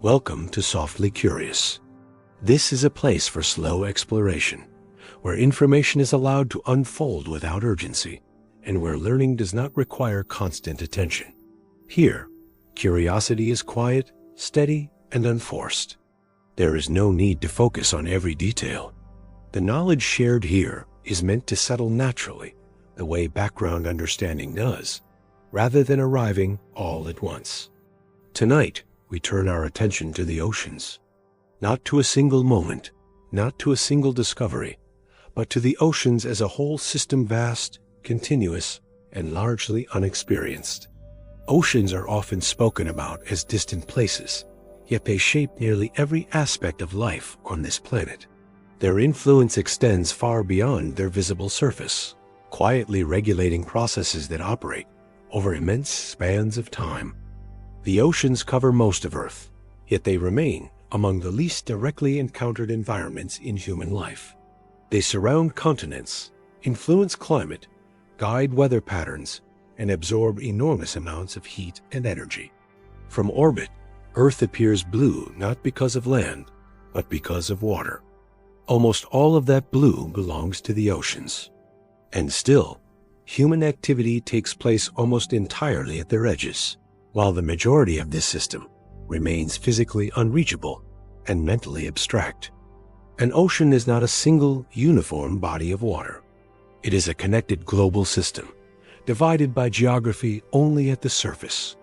Welcome to Softly Curious. This is a place for slow exploration, where information is allowed to unfold without urgency, and where learning does not require constant attention. Here, curiosity is quiet, steady, and unforced. There is no need to focus on every detail. The knowledge shared here is meant to settle naturally, the way background understanding does, rather than arriving all at once. Tonight, we turn our attention to the oceans, not to a single moment, not to a single discovery, but to the oceans as a whole system, vast, continuous, and largely unexperienced. Oceans are often spoken about as distant places, yet they shape nearly every aspect of life on this planet. Their influence extends far beyond their visible surface, quietly regulating processes that operate over immense spans of time. The oceans cover most of Earth, yet they remain among the least directly encountered environments in human life. They surround continents, influence climate, guide weather patterns, and absorb enormous amounts of heat and energy. From orbit, Earth appears blue not because of land, but because of water. Almost all of that blue belongs to the oceans. And still, human activity takes place almost entirely at their edges, while the majority of this system remains physically unreachable and mentally abstract. An ocean is not a single, uniform body of water. It is a connected global system, divided by geography only at the surface.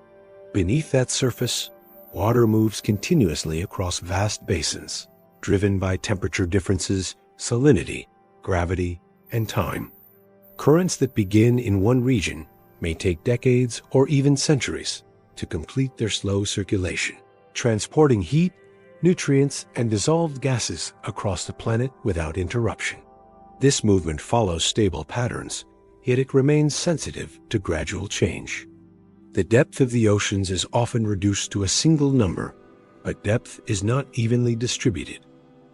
Beneath that surface, water moves continuously across vast basins, driven by temperature differences, salinity, gravity, and time. Currents that begin in one region may take decades or even centuries to complete their slow circulation, transporting heat, nutrients, and dissolved gases across the planet without interruption. This movement follows stable patterns, yet it remains sensitive to gradual change. The depth of the oceans is often reduced to a single number, but depth is not evenly distributed.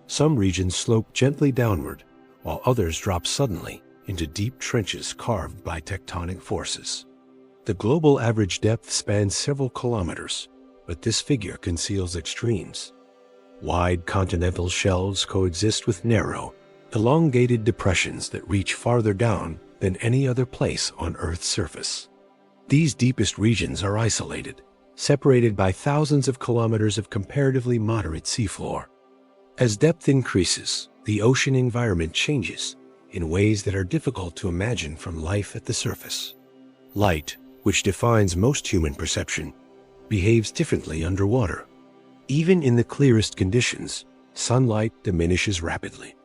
Some regions slope gently downward, while others drop suddenly into deep trenches carved by tectonic forces. The global average depth spans several kilometers, but this figure conceals extremes. Wide continental shelves coexist with narrow, elongated depressions that reach farther down than any other place on Earth's surface. These deepest regions are isolated, separated by thousands of kilometers of comparatively moderate seafloor. As depth increases, the ocean environment changes in ways that are difficult to imagine from life at the surface. Light, which defines most human perception, behaves differently underwater. Even in the clearest conditions, sunlight diminishes rapidly.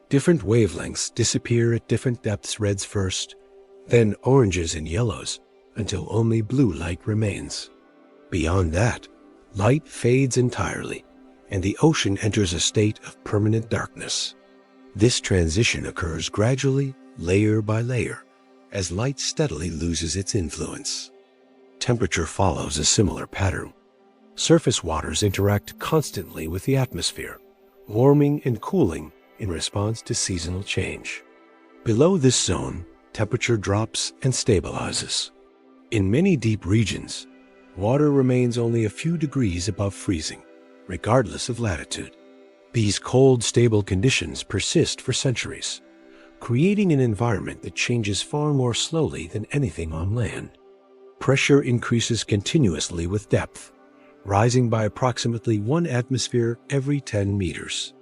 Different wavelengths disappear at different depths, reds first, then oranges and yellows, until only blue light remains. Beyond that, light fades entirely, and the ocean enters a state of permanent darkness. This transition occurs gradually, layer by layer, as light steadily loses its influence. Temperature follows a similar pattern. Surface waters interact constantly with the atmosphere, warming and cooling in response to seasonal change. Below this zone, temperature drops and stabilizes. In many deep regions, water remains only a few degrees above freezing, regardless of latitude. These cold, stable conditions persist for centuries, creating an environment that changes far more slowly than anything on land. Pressure increases continuously with depth, rising by approximately 1 atmosphere every 10 meters.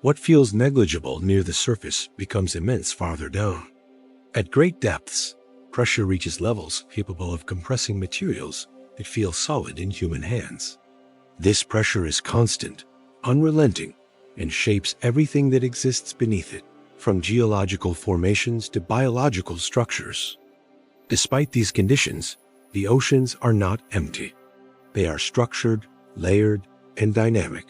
What feels negligible near the surface becomes immense farther down. At great depths, pressure reaches levels capable of compressing materials that feel solid in human hands. This pressure is constant, unrelenting, and shapes everything that exists beneath it, from geological formations to biological structures. Despite these conditions, the oceans are not empty. They are structured, layered, and dynamic.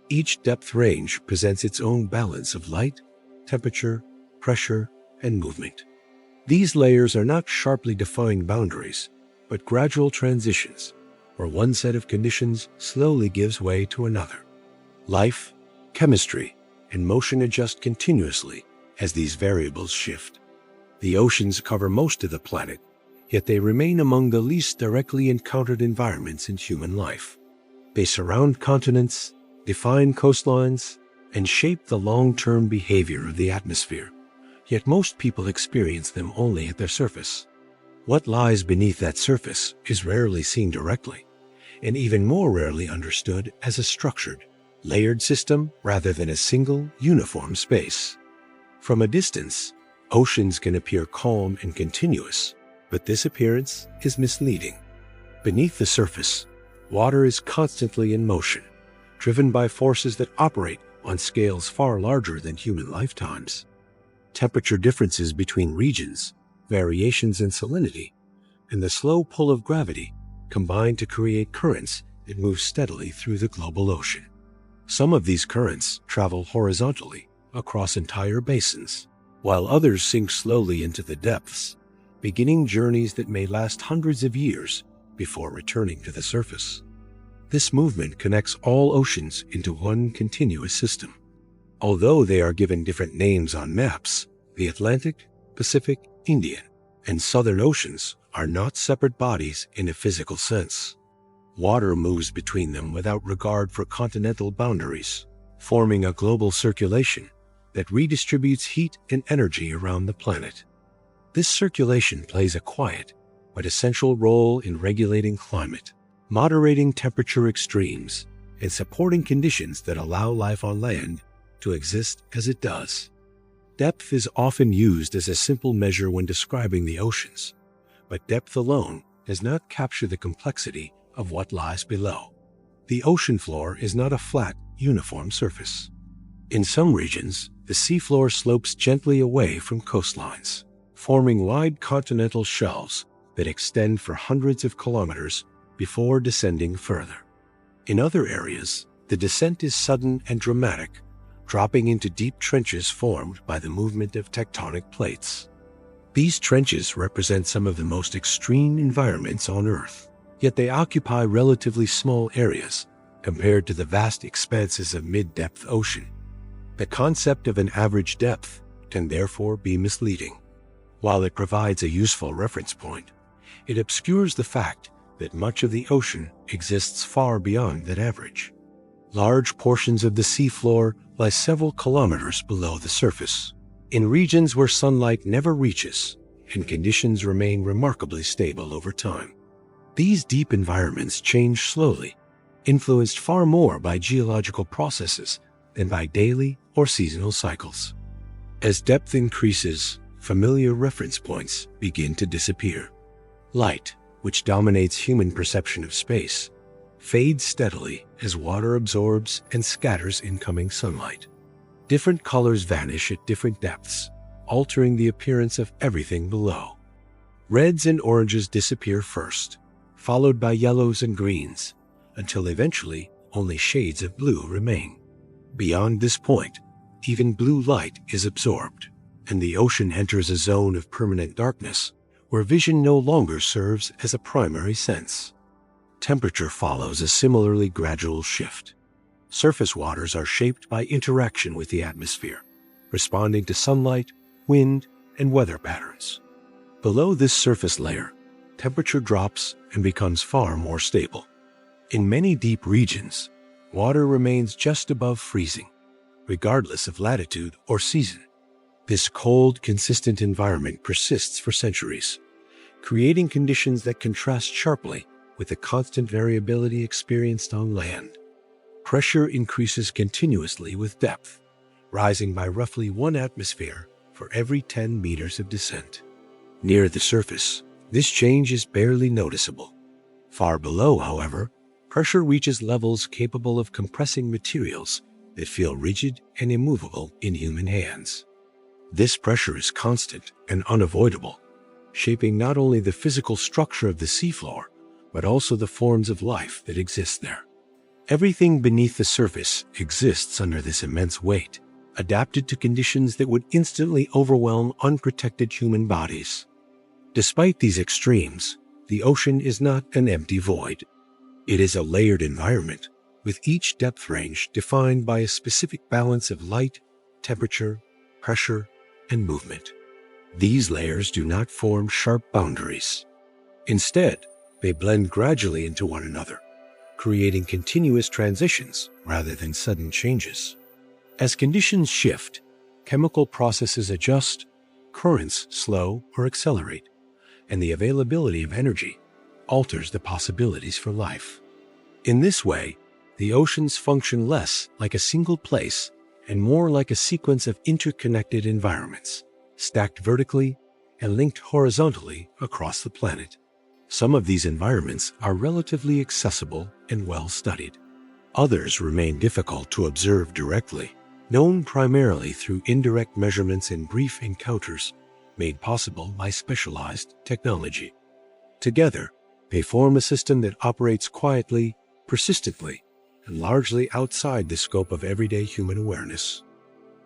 Each depth range presents its own balance of light, temperature, pressure, and movement. These layers are not sharply defined boundaries, but gradual transitions, where one set of conditions slowly gives way to another. Life, chemistry, and motion adjust continuously as these variables shift. The oceans cover most of the planet, yet they remain among the least directly encountered environments in human life. They surround continents, define coastlines, and shape the long-term behavior of the atmosphere. Yet most people experience them only at their surface. What lies beneath that surface is rarely seen directly, and even more rarely understood as a structured, layered system rather than a single, uniform space. From a distance, oceans can appear calm and continuous, but this appearance is misleading. Beneath the surface, water is constantly in motion, driven by forces that operate on scales far larger than human lifetimes. Temperature differences between regions, variations in salinity, and the slow pull of gravity combine to create currents that move steadily through the global ocean. Some of these currents travel horizontally across entire basins, while others sink slowly into the depths, beginning journeys that may last hundreds of years before returning to the surface. This movement connects all oceans into one continuous system. Although they are given different names on maps, the Atlantic, Pacific, Indian, and Southern Oceans are not separate bodies in a physical sense. Water moves between them without regard for continental boundaries, forming a global circulation that redistributes heat and energy around the planet. This circulation plays a quiet but essential role in regulating climate, moderating temperature extremes, and supporting conditions that allow life on land to exist as it does. Depth is often used as a simple measure when describing the oceans, but depth alone does not capture the complexity of what lies below. The ocean floor is not a flat, uniform surface. In some regions, the seafloor slopes gently away from coastlines, forming wide continental shelves that extend for hundreds of kilometers before descending further. In other areas, the descent is sudden and dramatic, dropping into deep trenches formed by the movement of tectonic plates. These trenches represent some of the most extreme environments on Earth, yet they occupy relatively small areas compared to the vast expanses of mid-depth ocean. The concept of an average depth can therefore be misleading. While it provides a useful reference point, it obscures the fact that much of the ocean exists far beyond that average. Large portions of the seafloor lie several kilometers below the surface, in regions where sunlight never reaches and conditions remain remarkably stable over time. These deep environments change slowly, influenced far more by geological processes than by daily or seasonal cycles. As depth increases, familiar reference points begin to disappear. Light, which dominates human perception of space, fades steadily as water absorbs and scatters incoming sunlight. Different colors vanish at different depths, altering the appearance of everything below. Reds and oranges disappear first, followed by yellows and greens, until eventually only shades of blue remain. Beyond this point, even blue light is absorbed, and the ocean enters a zone of permanent darkness where vision no longer serves as a primary sense. Temperature follows a similarly gradual shift. Surface waters are shaped by interaction with the atmosphere, responding to sunlight, wind, and weather patterns. Below this surface layer, temperature drops and becomes far more stable. In many deep regions, water remains just above freezing, regardless of latitude or season. This cold, consistent environment persists for centuries, creating conditions that contrast sharply with the constant variability experienced on land. Pressure increases continuously with depth, rising by roughly 1 atmosphere for every 10 meters of descent. Near the surface, this change is barely noticeable. Far below, however, pressure reaches levels capable of compressing materials that feel rigid and immovable in human hands. This pressure is constant and unavoidable, shaping not only the physical structure of the seafloor, but also the forms of life that exist there. Everything beneath the surface exists under this immense weight, adapted to conditions that would instantly overwhelm unprotected human bodies. Despite these extremes, the ocean is not an empty void. It is a layered environment, with each depth range defined by a specific balance of light, temperature, pressure, and movement. These layers do not form sharp boundaries. Instead, they blend gradually into one another, creating continuous transitions rather than sudden changes. As conditions shift, chemical processes adjust, currents slow or accelerate, and the availability of energy alters the possibilities for life. In this way, the oceans function less like a single place and more like a sequence of interconnected environments, stacked vertically and linked horizontally across the planet. Some of these environments are relatively accessible and well studied. Others remain difficult to observe directly, known primarily through indirect measurements and brief encounters made possible by specialized technology. Together, they form a system that operates quietly, persistently, and largely outside the scope of everyday human awareness.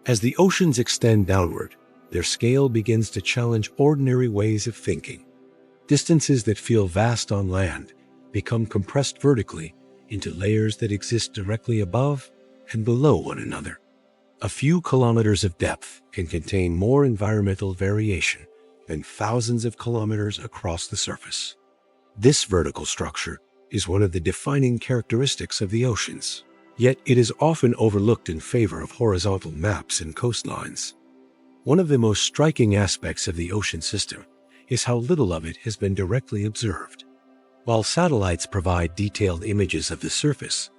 As the oceans extend downward, their scale begins to challenge ordinary ways of thinking. Distances that feel vast on land become compressed vertically into layers that exist directly above and below one another. A few kilometers of depth can contain more environmental variation than thousands of kilometers across the surface. This vertical structure is one of the defining characteristics of the oceans, yet it is often overlooked in favor of horizontal maps and coastlines. One of the most striking aspects of the ocean system is how little of it has been directly observed. While satellites provide detailed images of the surface,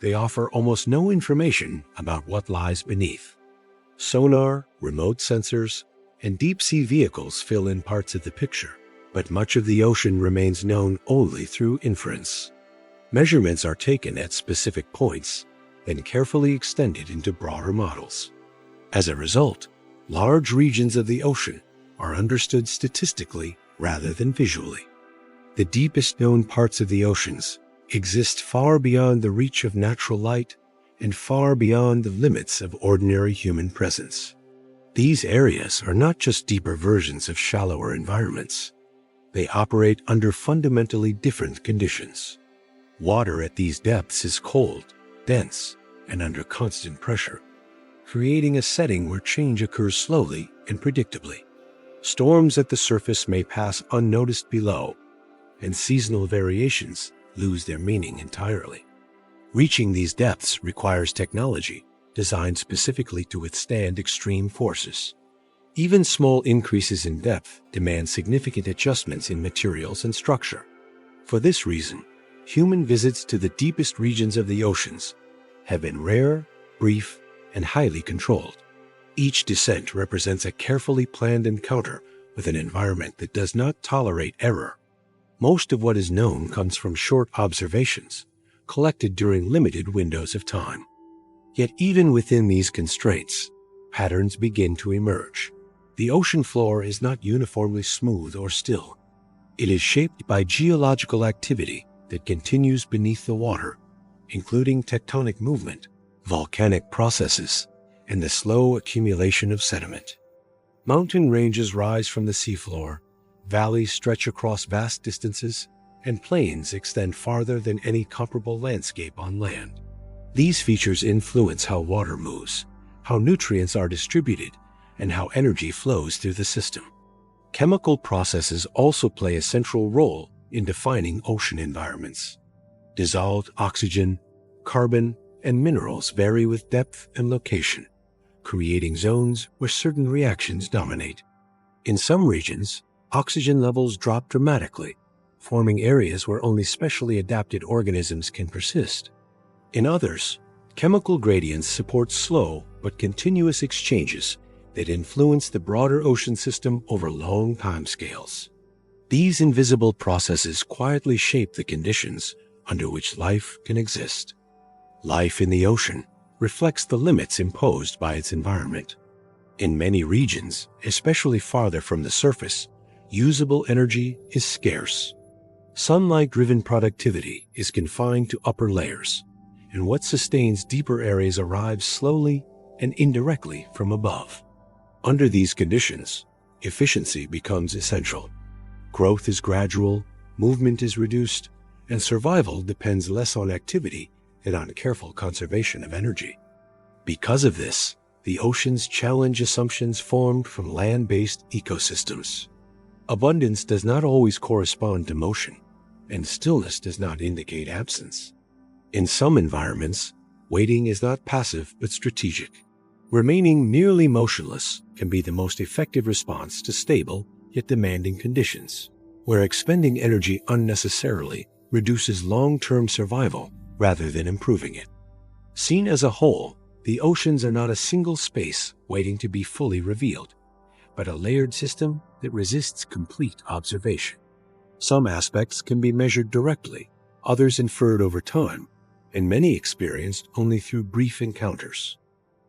they offer almost no information about what lies beneath. Sonar, remote sensors, and deep-sea vehicles fill in parts of the picture, but much of the ocean remains known only through inference. Measurements are taken at specific points, then carefully extended into broader models. As a result, large regions of the ocean are understood statistically rather than visually. The deepest known parts of the oceans exist far beyond the reach of natural light and far beyond the limits of ordinary human presence. These areas are not just deeper versions of shallower environments. They operate under fundamentally different conditions. Water at these depths is cold, dense, and under constant pressure, creating a setting where change occurs slowly and predictably. Storms at the surface may pass unnoticed below, and seasonal variations lose their meaning entirely. Reaching these depths requires technology designed specifically to withstand extreme forces. Even small increases in depth demand significant adjustments in materials and structure. For this reason, human visits to the deepest regions of the oceans have been rare, brief, and highly controlled. Each descent represents a carefully planned encounter with an environment that does not tolerate error. Most of what is known comes from short observations, collected during limited windows of time. Yet even within these constraints, patterns begin to emerge. The ocean floor is not uniformly smooth or still. It is shaped by geological activity that continues beneath the water, including tectonic movement, volcanic processes, and the slow accumulation of sediment. Mountain ranges rise from the seafloor, valleys stretch across vast distances, and plains extend farther than any comparable landscape on land. These features influence how water moves, how nutrients are distributed, and how energy flows through the system. Chemical processes also play a central role in defining ocean environments. Dissolved oxygen, carbon, and minerals vary with depth and location, creating zones where certain reactions dominate. In some regions, oxygen levels drop dramatically, forming areas where only specially adapted organisms can persist. In others, chemical gradients support slow but continuous exchanges that influence the broader ocean system over long timescales. These invisible processes quietly shape the conditions under which life can exist. Life in the ocean reflects the limits imposed by its environment. In many regions, especially farther from the surface, usable energy is scarce. Sunlight-driven productivity is confined to upper layers, and what sustains deeper areas arrives slowly and indirectly from above. Under these conditions, efficiency becomes essential. Growth is gradual, movement is reduced, and survival depends less on activity than on careful conservation of energy. Because of this, the oceans challenge assumptions formed from land-based ecosystems. Abundance does not always correspond to motion, and stillness does not indicate absence. In some environments, waiting is not passive but strategic. Remaining merely motionless can be the most effective response to stable yet demanding conditions, where expending energy unnecessarily reduces long-term survival rather than improving it. Seen as a whole, the oceans are not a single space waiting to be fully revealed, but a layered system that resists complete observation. Some aspects can be measured directly, others inferred over time, and many experienced only through brief encounters.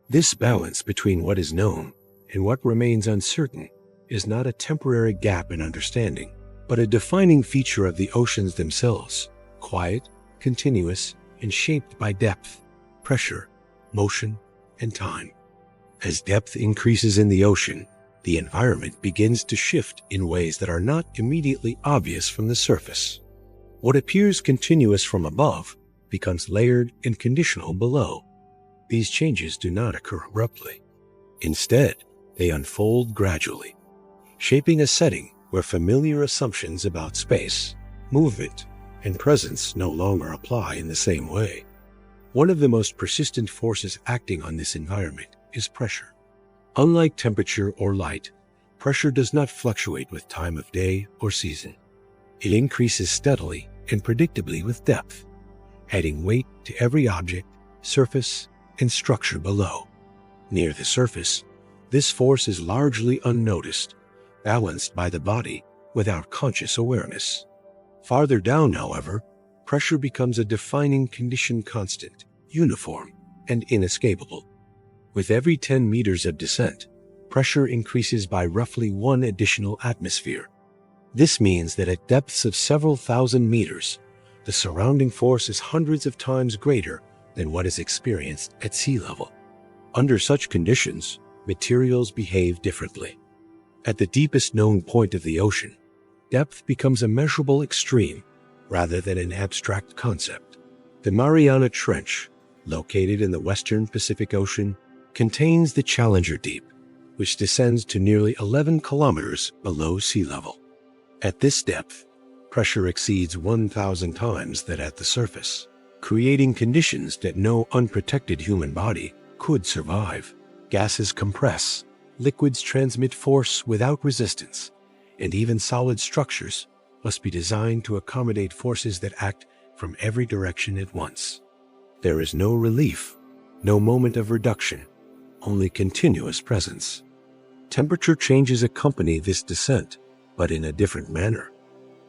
This balance between what is known and what remains uncertain is not a temporary gap in understanding, but a defining feature of the oceans themselves, quiet, continuous, and shaped by depth, pressure, motion, and time. As depth increases in the ocean, the environment begins to shift in ways that are not immediately obvious from the surface. What appears continuous from above becomes layered and conditional below. These changes do not occur abruptly. Instead, they unfold gradually, shaping a setting where familiar assumptions about space, movement, and presence no longer apply in the same way. One of the most persistent forces acting on this environment is pressure. Unlike temperature or light, pressure does not fluctuate with time of day or season. It increases steadily and predictably with depth, adding weight to every object, surface, and structure below. Near the surface, this force is largely unnoticed, balanced by the body without conscious awareness. Farther down, however, pressure becomes a defining condition, constant, uniform, and inescapable. With every 10 meters of descent, pressure increases by roughly 1 additional atmosphere. This means that at depths of several thousand meters, the surrounding force is hundreds of times greater than what is experienced at sea level. Under such conditions, materials behave differently. At the deepest known point of the ocean, depth becomes a measurable extreme rather than an abstract concept. The Mariana Trench, located in the western Pacific Ocean, contains the Challenger Deep, which descends to nearly 11 kilometers below sea level. At this depth, pressure exceeds 1,000 times that at the surface, creating conditions that no unprotected human body could survive. Gases compress, liquids transmit force without resistance, and even solid structures must be designed to accommodate forces that act from every direction at once. There is no relief, no moment of reduction, only continuous presence. Temperature changes accompany this descent, but in a different manner.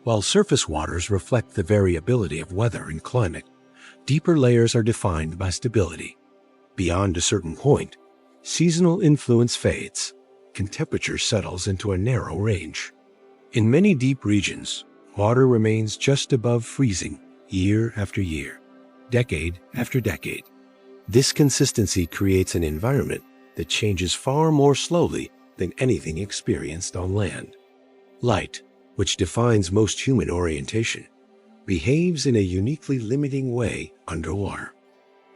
While surface waters reflect the variability of weather and climate, deeper layers are defined by stability. Beyond a certain point, seasonal influence fades, and temperature settles into a narrow range. In many deep regions, water remains just above freezing year after year, decade after decade. This consistency creates an environment that changes far more slowly than anything experienced on land. Light, which defines most human orientation, behaves in a uniquely limiting way underwater.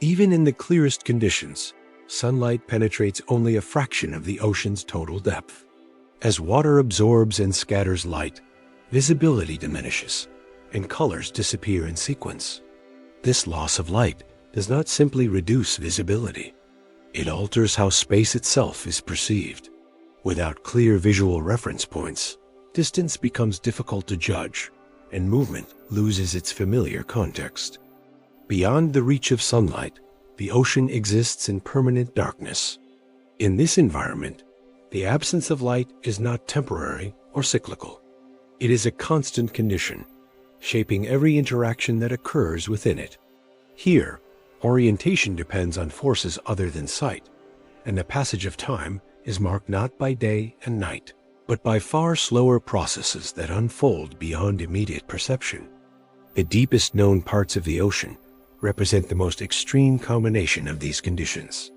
Even in the clearest conditions, sunlight penetrates only a fraction of the ocean's total depth. As water absorbs and scatters light, visibility diminishes, and colors disappear in sequence. This loss of light does not simply reduce visibility. It alters how space itself is perceived. Without clear visual reference points, distance becomes difficult to judge, and movement loses its familiar context. Beyond the reach of sunlight, the ocean exists in permanent darkness. In this environment, the absence of light is not temporary or cyclical. It is a constant condition, shaping every interaction that occurs within it. Here, orientation depends on forces other than sight, and the passage of time is marked not by day and night, but by far slower processes that unfold beyond immediate perception. The deepest known parts of the ocean represent the most extreme combination of these conditions.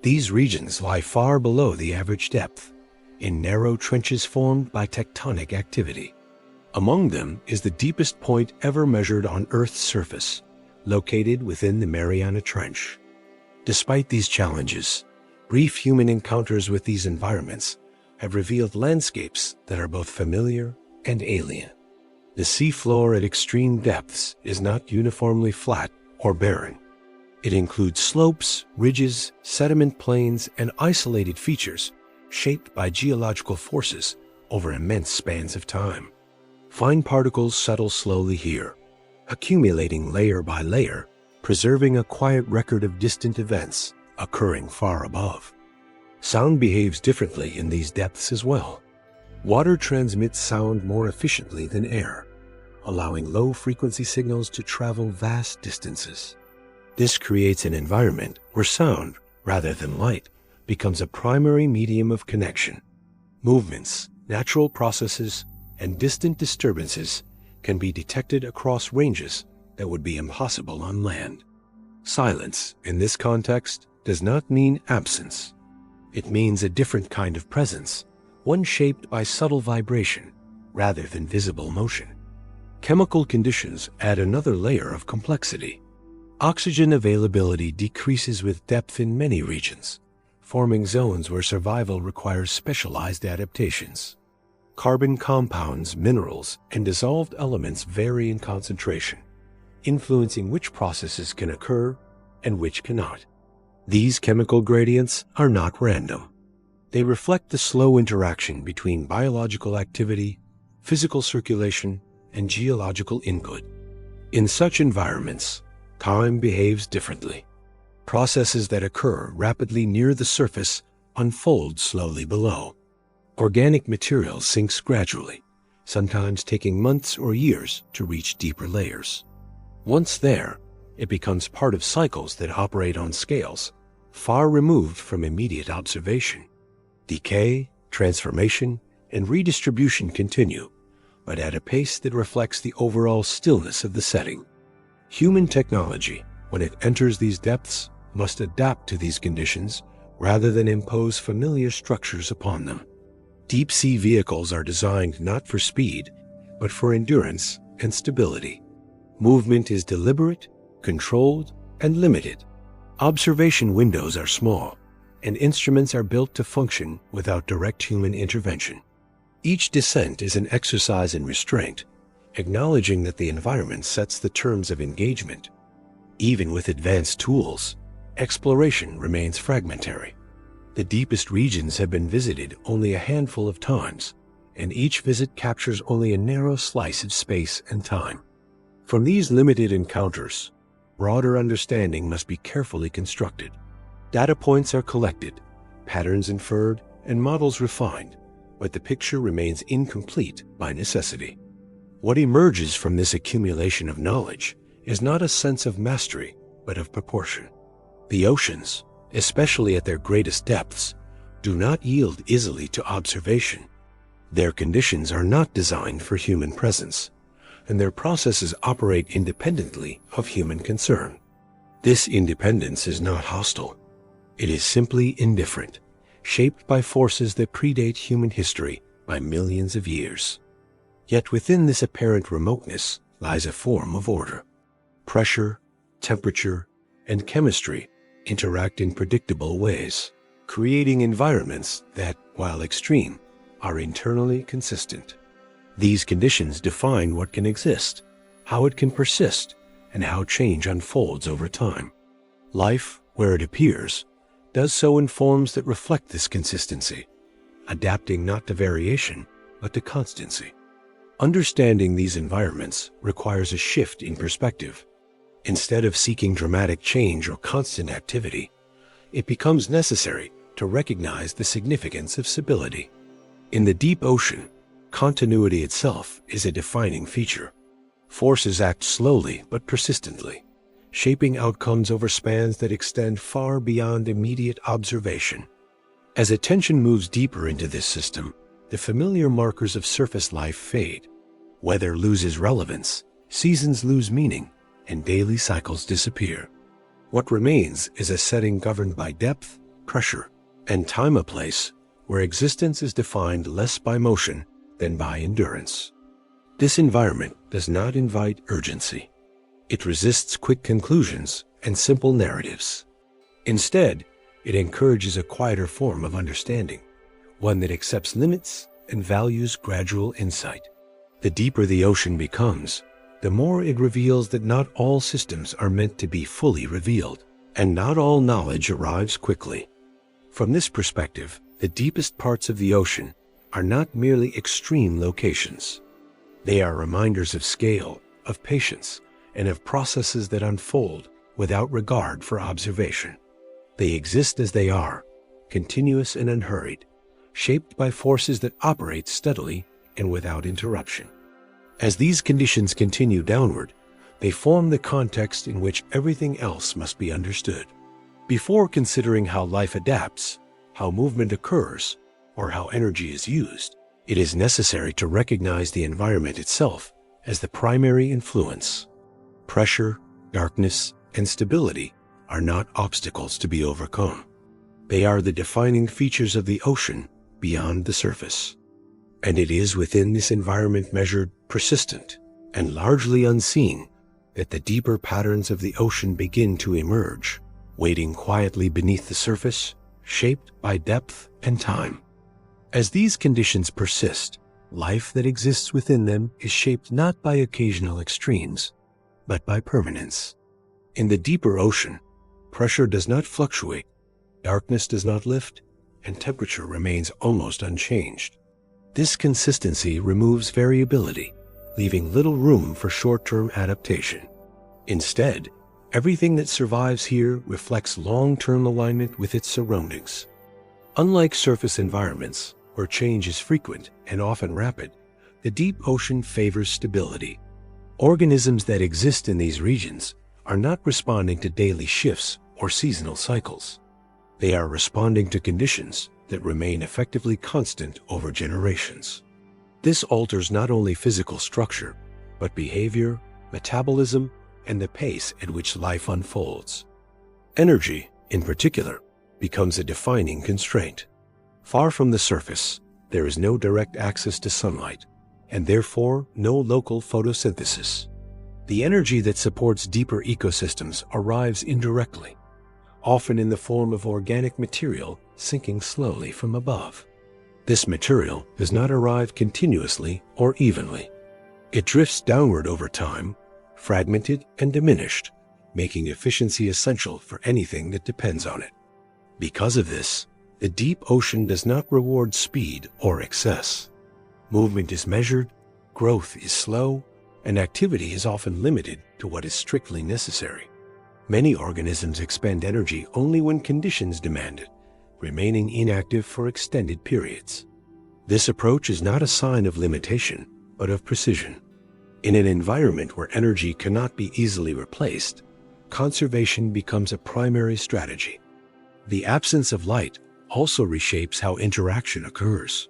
These regions lie far below the average depth, in narrow trenches formed by tectonic activity. Among them is the deepest point ever measured on Earth's surface, located within the Mariana Trench. Despite these challenges, brief human encounters with these environments have revealed landscapes that are both familiar and alien. The seafloor at extreme depths is not uniformly flat or barren. It includes slopes, ridges, sediment plains, and isolated features shaped by geological forces over immense spans of time. Fine particles settle slowly here, accumulating layer by layer, preserving a quiet record of distant events occurring far above. Sound behaves differently in these depths as well. Water transmits sound more efficiently than air, allowing low-frequency signals to travel vast distances. This creates an environment where sound, rather than light, becomes a primary medium of connection. Movements, natural processes, and distant disturbances can be detected across ranges that would be impossible on land. Silence, in this context, does not mean absence. It means a different kind of presence, one shaped by subtle vibration rather than visible motion. Chemical conditions add another layer of complexity. Oxygen availability decreases with depth in many regions, forming zones where survival requires specialized adaptations. Carbon compounds, minerals, and dissolved elements vary in concentration, influencing which processes can occur and which cannot. These chemical gradients are not random. They reflect the slow interaction between biological activity, physical circulation, and geological input. In such environments, time behaves differently. Processes that occur rapidly near the surface unfold slowly below. Organic material sinks gradually, sometimes taking months or years to reach deeper layers. Once there, it becomes part of cycles that operate on scales far removed from immediate observation. Decay, transformation, and redistribution continue, but at a pace that reflects the overall stillness of the setting. Human technology, when it enters these depths, must adapt to these conditions rather than impose familiar structures upon them. Deep-sea vehicles are designed not for speed, but for endurance and stability. Movement is deliberate, controlled, and limited. Observation windows are small, and instruments are built to function without direct human intervention. Each descent is an exercise in restraint, acknowledging that the environment sets the terms of engagement. Even with advanced tools, exploration remains fragmentary. The deepest regions have been visited only a handful of times, and each visit captures only a narrow slice of space and time. From these limited encounters, broader understanding must be carefully constructed. Data points are collected, patterns inferred, and models refined, but the picture remains incomplete by necessity. What emerges from this accumulation of knowledge is not a sense of mastery, but of proportion. The oceans, especially at their greatest depths, do not yield easily to observation. Their conditions are not designed for human presence, and their processes operate independently of human concern. This independence is not hostile. It is simply indifferent, shaped by forces that predate human history by millions of years. Yet within this apparent remoteness lies a form of order. Pressure, temperature, and chemistry interact in predictable ways, creating environments that, while extreme, are internally consistent. These conditions define what can exist, how it can persist, and how change unfolds over time. Life, where it appears, does so in forms that reflect this consistency, adapting not to variation, but to constancy. Understanding these environments requires a shift in perspective. Instead of seeking dramatic change or constant activity, it becomes necessary to recognize the significance of stability. In the deep ocean, continuity itself is a defining feature. Forces act slowly but persistently, shaping outcomes over spans that extend far beyond immediate observation. As attention moves deeper into this system, the familiar markers of surface life fade. Weather loses relevance, seasons lose meaning, and daily cycles disappear. What remains is a setting governed by depth, pressure, and time, a place where existence is defined less by motion than by endurance. This environment does not invite urgency. It resists quick conclusions and simple narratives. Instead, it encourages a quieter form of understanding, one that accepts limits and values gradual insight. The deeper the ocean becomes, the more it reveals that not all systems are meant to be fully revealed, and not all knowledge arrives quickly. From this perspective, the deepest parts of the ocean are not merely extreme locations. They are reminders of scale, of patience, and of processes that unfold without regard for observation. They exist as they are, continuous and unhurried, shaped by forces that operate steadily and without interruption. As these conditions continue downward, they form the context in which everything else must be understood. Before considering how life adapts, how movement occurs, or how energy is used, it is necessary to recognize the environment itself as the primary influence. Pressure, darkness, and stability are not obstacles to be overcome. They are the defining features of the ocean beyond the surface. And it is within this environment measured, persistent, and largely unseen that the deeper patterns of the ocean begin to emerge, waiting quietly beneath the surface, shaped by depth and time. As these conditions persist, life that exists within them is shaped not by occasional extremes, but by permanence. In the deeper ocean, pressure does not fluctuate, darkness does not lift, and temperature remains almost unchanged. This consistency removes variability, leaving little room for short-term adaptation. Instead, everything that survives here reflects long-term alignment with its surroundings. Unlike surface environments, where change is frequent and often rapid, the deep ocean favors stability. Organisms that exist in these regions are not responding to daily shifts or seasonal cycles. They are responding to conditions that remain effectively constant over generations. This alters not only physical structure, but behavior, metabolism, and the pace at which life unfolds. Energy, in particular, becomes a defining constraint. Far from the surface, there is no direct access to sunlight, and therefore no local photosynthesis. The energy that supports deeper ecosystems arrives indirectly, often in the form of organic material sinking slowly from above. This material does not arrive continuously or evenly. It drifts downward over time, fragmented and diminished, making efficiency essential for anything that depends on it. Because of this, the deep ocean does not reward speed or excess. Movement is measured, growth is slow, and activity is often limited to what is strictly necessary. Many organisms expend energy only when conditions demand it, remaining inactive for extended periods. This approach is not a sign of limitation, but of precision. In an environment where energy cannot be easily replaced, conservation becomes a primary strategy. The absence of light also reshapes how interaction occurs.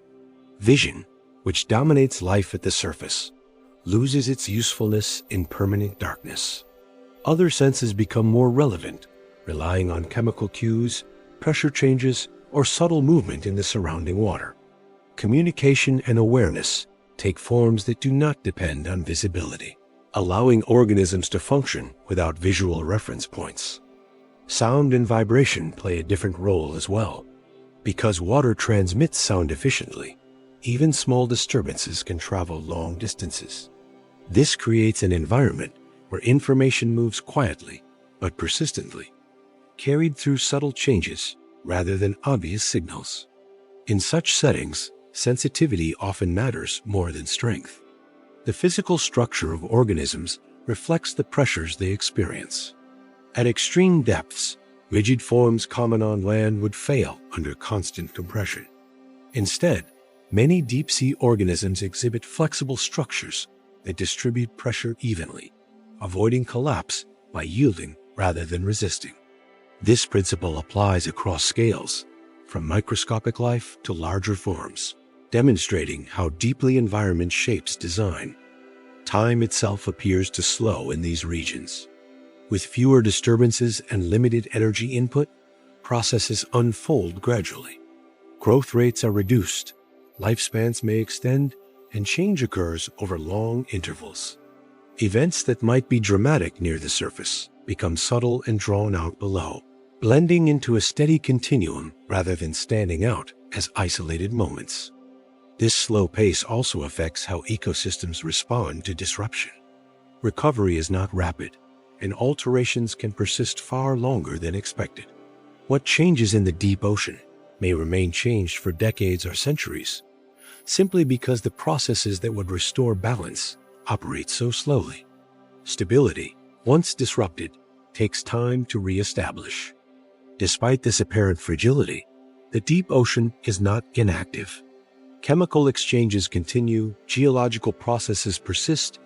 Vision, which dominates life at the surface, loses its usefulness in permanent darkness. Other senses become more relevant, relying on chemical cues, pressure changes, or subtle movement in the surrounding water. Communication and awareness take forms that do not depend on visibility, allowing organisms to function without visual reference points. Sound and vibration play a different role as well. Because water transmits sound efficiently, even small disturbances can travel long distances. This creates an environment where information moves quietly but persistently, carried through subtle changes rather than obvious signals. In such settings, sensitivity often matters more than strength. The physical structure of organisms reflects the pressures they experience. At extreme depths, rigid forms common on land would fail under constant compression. Instead, many deep-sea organisms exhibit flexible structures that distribute pressure evenly, avoiding collapse by yielding rather than resisting. This principle applies across scales, from microscopic life to larger forms, demonstrating how deeply environment shapes design. Time itself appears to slow in these regions. With fewer disturbances and limited energy input, processes unfold gradually. Growth rates are reduced, lifespans may extend, and change occurs over long intervals. Events that might be dramatic near the surface become subtle and drawn out below, blending into a steady continuum rather than standing out as isolated moments. This slow pace also affects how ecosystems respond to disruption. Recovery is not rapid, and alterations can persist far longer than expected. What changes in the deep ocean may remain changed for decades or centuries, simply because the processes that would restore balance operate so slowly. Stability, once disrupted, takes time to re-establish. Despite this apparent fragility, the deep ocean is not inactive. Chemical exchanges continue, geological processes persist,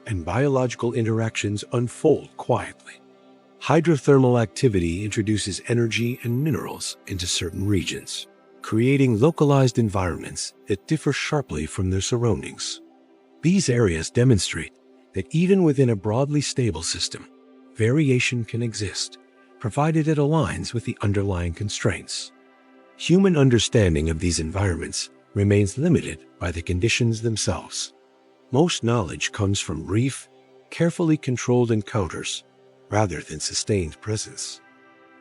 and biological interactions unfold quietly. Hydrothermal activity introduces energy and minerals into certain regions, creating localized environments that differ sharply from their surroundings. These areas demonstrate that even within a broadly stable system, variation can exist, provided it aligns with the underlying constraints. Human understanding of these environments remains limited by the conditions themselves. Most knowledge comes from brief, carefully controlled encounters rather than sustained presence.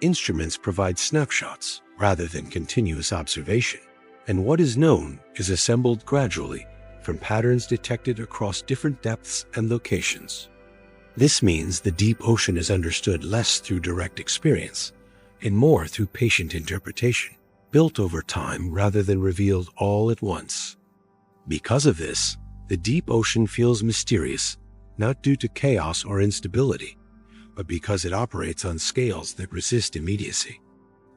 Instruments provide snapshots rather than continuous observation, and what is known is assembled gradually from patterns detected across different depths and locations. This means the deep ocean is understood less through direct experience and more through patient interpretation, built over time rather than revealed all at once. Because of this, the deep ocean feels mysterious, not due to chaos or instability, but because it operates on scales that resist immediacy.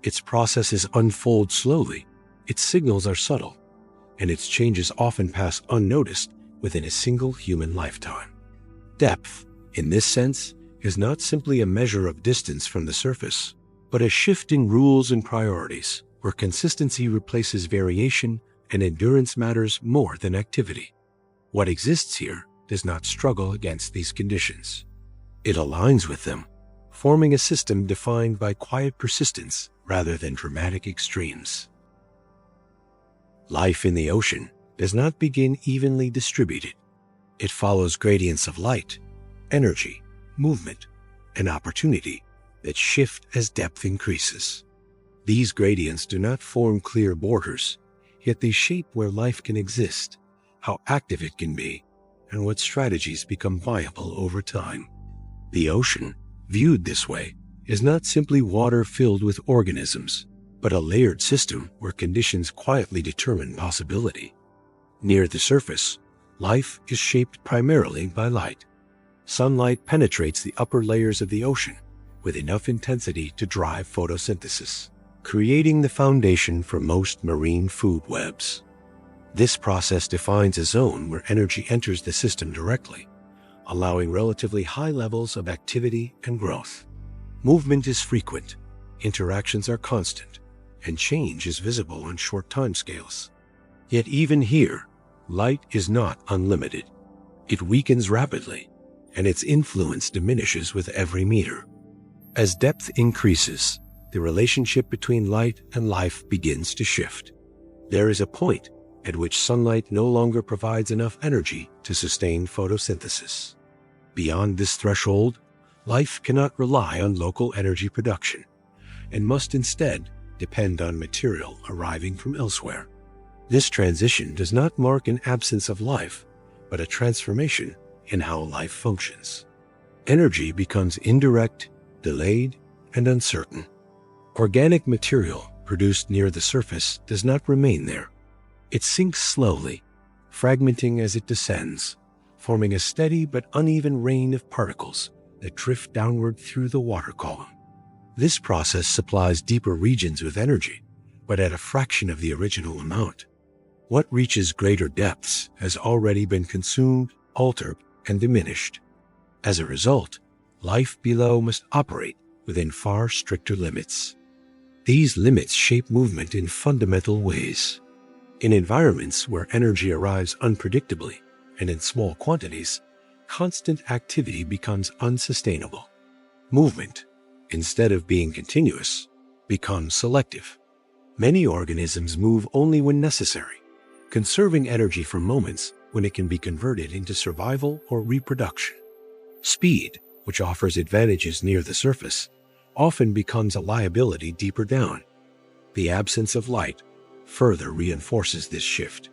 Its processes unfold slowly, its signals are subtle, and its changes often pass unnoticed within a single human lifetime. Depth, in this sense, is not simply a measure of distance from the surface, but a shift in rules and priorities, where consistency replaces variation and endurance matters more than activity. What exists here does not struggle against these conditions. It aligns with them, forming a system defined by quiet persistence rather than dramatic extremes. Life in the ocean does not begin evenly distributed. It follows gradients of light, energy, movement, and opportunity that shift as depth increases. These gradients do not form clear borders, yet they shape where life can exist, how active it can be, and what strategies become viable over time. The ocean, viewed this way, is not simply water filled with organisms, but a layered system where conditions quietly determine possibility. Near the surface, life is shaped primarily by light. Sunlight penetrates the upper layers of the ocean with enough intensity to drive photosynthesis, creating the foundation for most marine food webs. This process defines a zone where energy enters the system directly, allowing relatively high levels of activity and growth. Movement is frequent, interactions are constant, and change is visible on short timescales. Yet even here, light is not unlimited. It weakens rapidly, and its influence diminishes with every meter. As depth increases, the relationship between light and life begins to shift. There is a point at which sunlight no longer provides enough energy to sustain photosynthesis. Beyond this threshold, life cannot rely on local energy production, and must instead depend on material arriving from elsewhere. This transition does not mark an absence of life, but a transformation in how life functions. Energy becomes indirect, delayed, and uncertain. Organic material produced near the surface does not remain there. It sinks slowly, fragmenting as it descends, forming a steady but uneven rain of particles that drift downward through the water column. This process supplies deeper regions with energy, but at a fraction of the original amount. What reaches greater depths has already been consumed, altered, and diminished. As a result, life below must operate within far stricter limits. These limits shape movement in fundamental ways. In environments where energy arrives unpredictably and in small quantities, constant activity becomes unsustainable. Movement, instead of being continuous, becomes selective. Many organisms move only when necessary, conserving energy for moments when it can be converted into survival or reproduction. Speed, which offers advantages near the surface, often becomes a liability deeper down. The absence of light further reinforces this shift.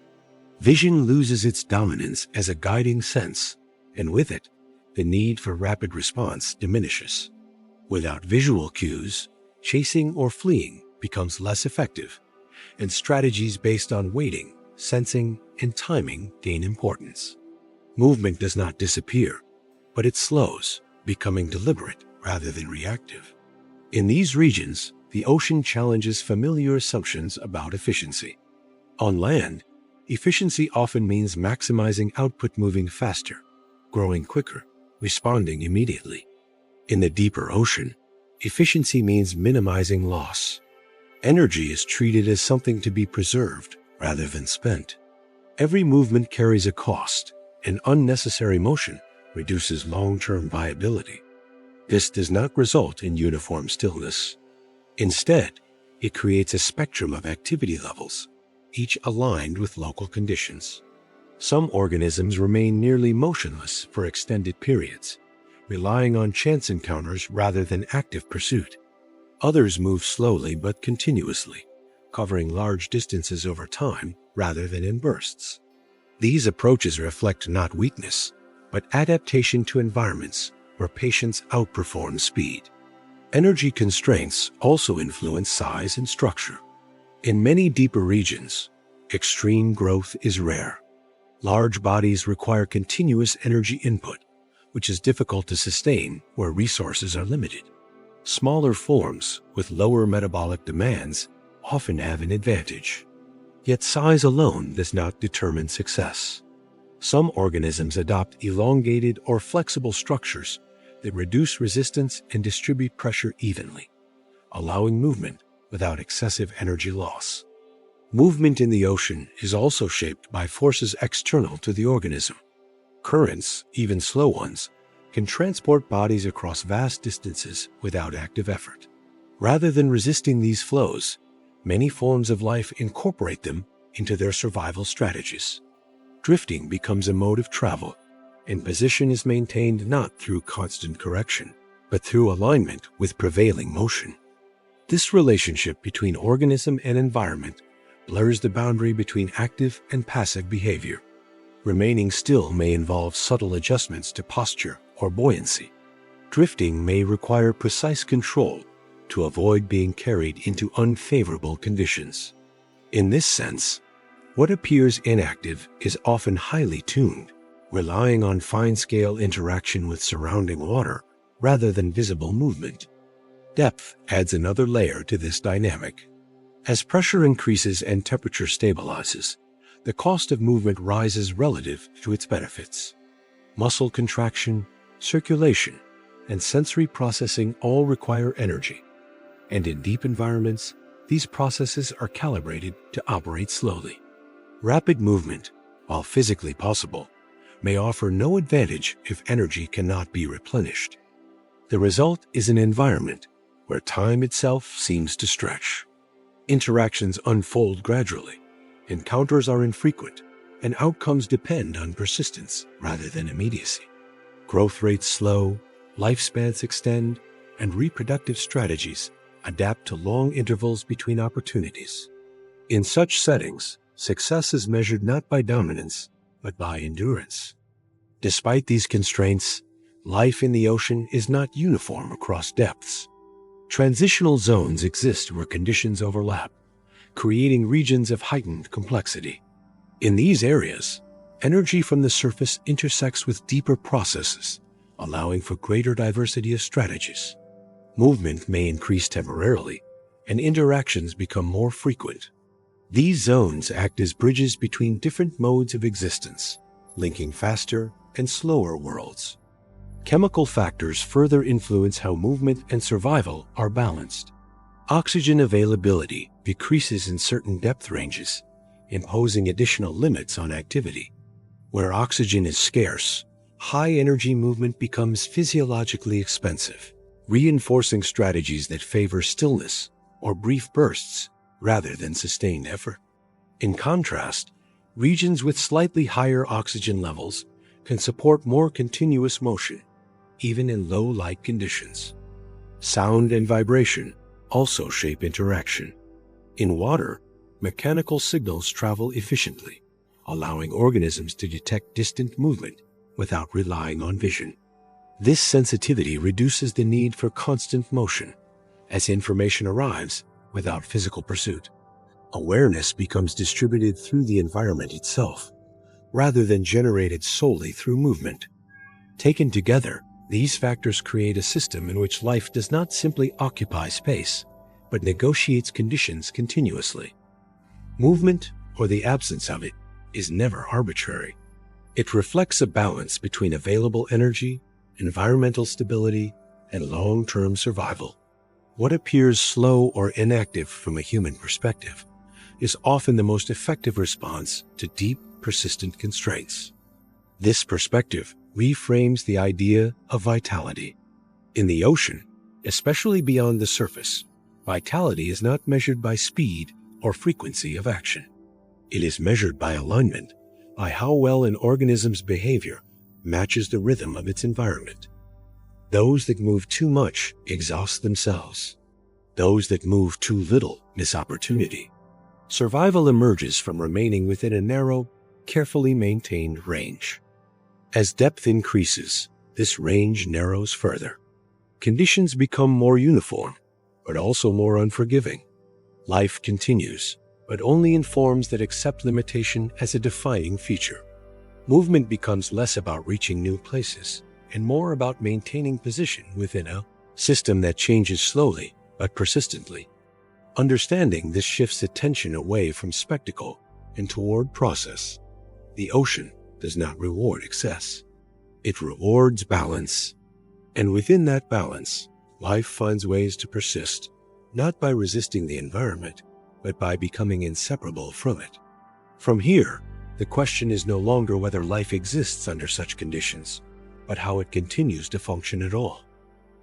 Vision loses its dominance as a guiding sense, and with it, the need for rapid response diminishes. Without visual cues, chasing or fleeing becomes less effective, and strategies based on waiting, sensing, and timing gain importance. Movement does not disappear, but it slows, becoming deliberate rather than reactive. In these regions, the ocean challenges familiar assumptions about efficiency. On land, efficiency often means maximizing output, moving faster, growing quicker, responding immediately. In the deeper ocean, efficiency means minimizing loss. Energy is treated as something to be preserved rather than spent. Every movement carries a cost, and unnecessary motion reduces long-term viability. This does not result in uniform stillness. Instead, it creates a spectrum of activity levels, each aligned with local conditions. Some organisms remain nearly motionless for extended periods, relying on chance encounters rather than active pursuit. Others move slowly but continuously, covering large distances over time rather than in bursts. These approaches reflect not weakness, but adaptation to environments where patience outperforms speed. Energy constraints also influence size and structure. In many deeper regions, extreme growth is rare. Large bodies require continuous energy input, which is difficult to sustain where resources are limited. Smaller forms with lower metabolic demands often have an advantage. Yet size alone does not determine success. Some organisms adopt elongated or flexible structures that reduce resistance and distribute pressure evenly, allowing movement without excessive energy loss. Movement in the ocean is also shaped by forces external to the organism. Currents, even slow ones, can transport bodies across vast distances without active effort. Rather than resisting these flows, many forms of life incorporate them into their survival strategies. Drifting becomes a mode of travel, and position is maintained not through constant correction, but through alignment with prevailing motion. This relationship between organism and environment blurs the boundary between active and passive behavior. Remaining still may involve subtle adjustments to posture or buoyancy. Drifting may require precise control to avoid being carried into unfavorable conditions. In this sense, what appears inactive is often highly tuned, relying on fine-scale interaction with surrounding water rather than visible movement. Depth adds another layer to this dynamic. As pressure increases and temperature stabilizes, the cost of movement rises relative to its benefits. Muscle contraction, circulation, and sensory processing all require energy, and in deep environments, these processes are calibrated to operate slowly. Rapid movement, while physically possible, may offer no advantage if energy cannot be replenished. The result is an environment where time itself seems to stretch. Interactions unfold gradually, encounters are infrequent, and outcomes depend on persistence rather than immediacy. Growth rates slow, lifespans extend, and reproductive strategies adapt to long intervals between opportunities. In such settings, success is measured not by dominance, but by endurance. Despite these constraints, life in the ocean is not uniform across depths. Transitional zones exist where conditions overlap, creating regions of heightened complexity. In these areas, energy from the surface intersects with deeper processes, allowing for greater diversity of strategies. Movement may increase temporarily, and interactions become more frequent. These zones act as bridges between different modes of existence, linking faster and slower worlds. Chemical factors further influence how movement and survival are balanced. Oxygen availability decreases in certain depth ranges, imposing additional limits on activity. Where oxygen is scarce, high-energy movement becomes physiologically expensive, reinforcing strategies that favor stillness or brief bursts rather than sustained effort. In contrast, regions with slightly higher oxygen levels can support more continuous motion, even in low light conditions. Sound and vibration also shape interaction. In water, mechanical signals travel efficiently, allowing organisms to detect distant movement without relying on vision. This sensitivity reduces the need for constant motion, as information arrives without physical pursuit. Awareness becomes distributed through the environment itself, rather than generated solely through movement. Taken together, these factors create a system in which life does not simply occupy space, but negotiates conditions continuously. Movement, or the absence of it, is never arbitrary. It reflects a balance between available energy, environmental stability, and long-term survival. What appears slow or inactive from a human perspective is often the most effective response to deep, persistent constraints. This perspective reframes the idea of vitality. In the ocean, especially beyond the surface, vitality is not measured by speed or frequency of action. It is measured by alignment, by how well an organism's behavior matches the rhythm of its environment. Those that move too much exhaust themselves. Those that move too little miss opportunity. Survival emerges from remaining within a narrow, carefully maintained range. As depth increases, this range narrows further. Conditions become more uniform, but also more unforgiving. Life continues, but only in forms that accept limitation as a defining feature. Movement becomes less about reaching new places and more about maintaining position within a system that changes slowly but persistently. Understanding this shifts attention away from spectacle and toward process. The ocean does not reward excess. It rewards balance. And within that balance, life finds ways to persist, not by resisting the environment, but by becoming inseparable from it. From here, the question is no longer whether life exists under such conditions, but how it continues to function at all.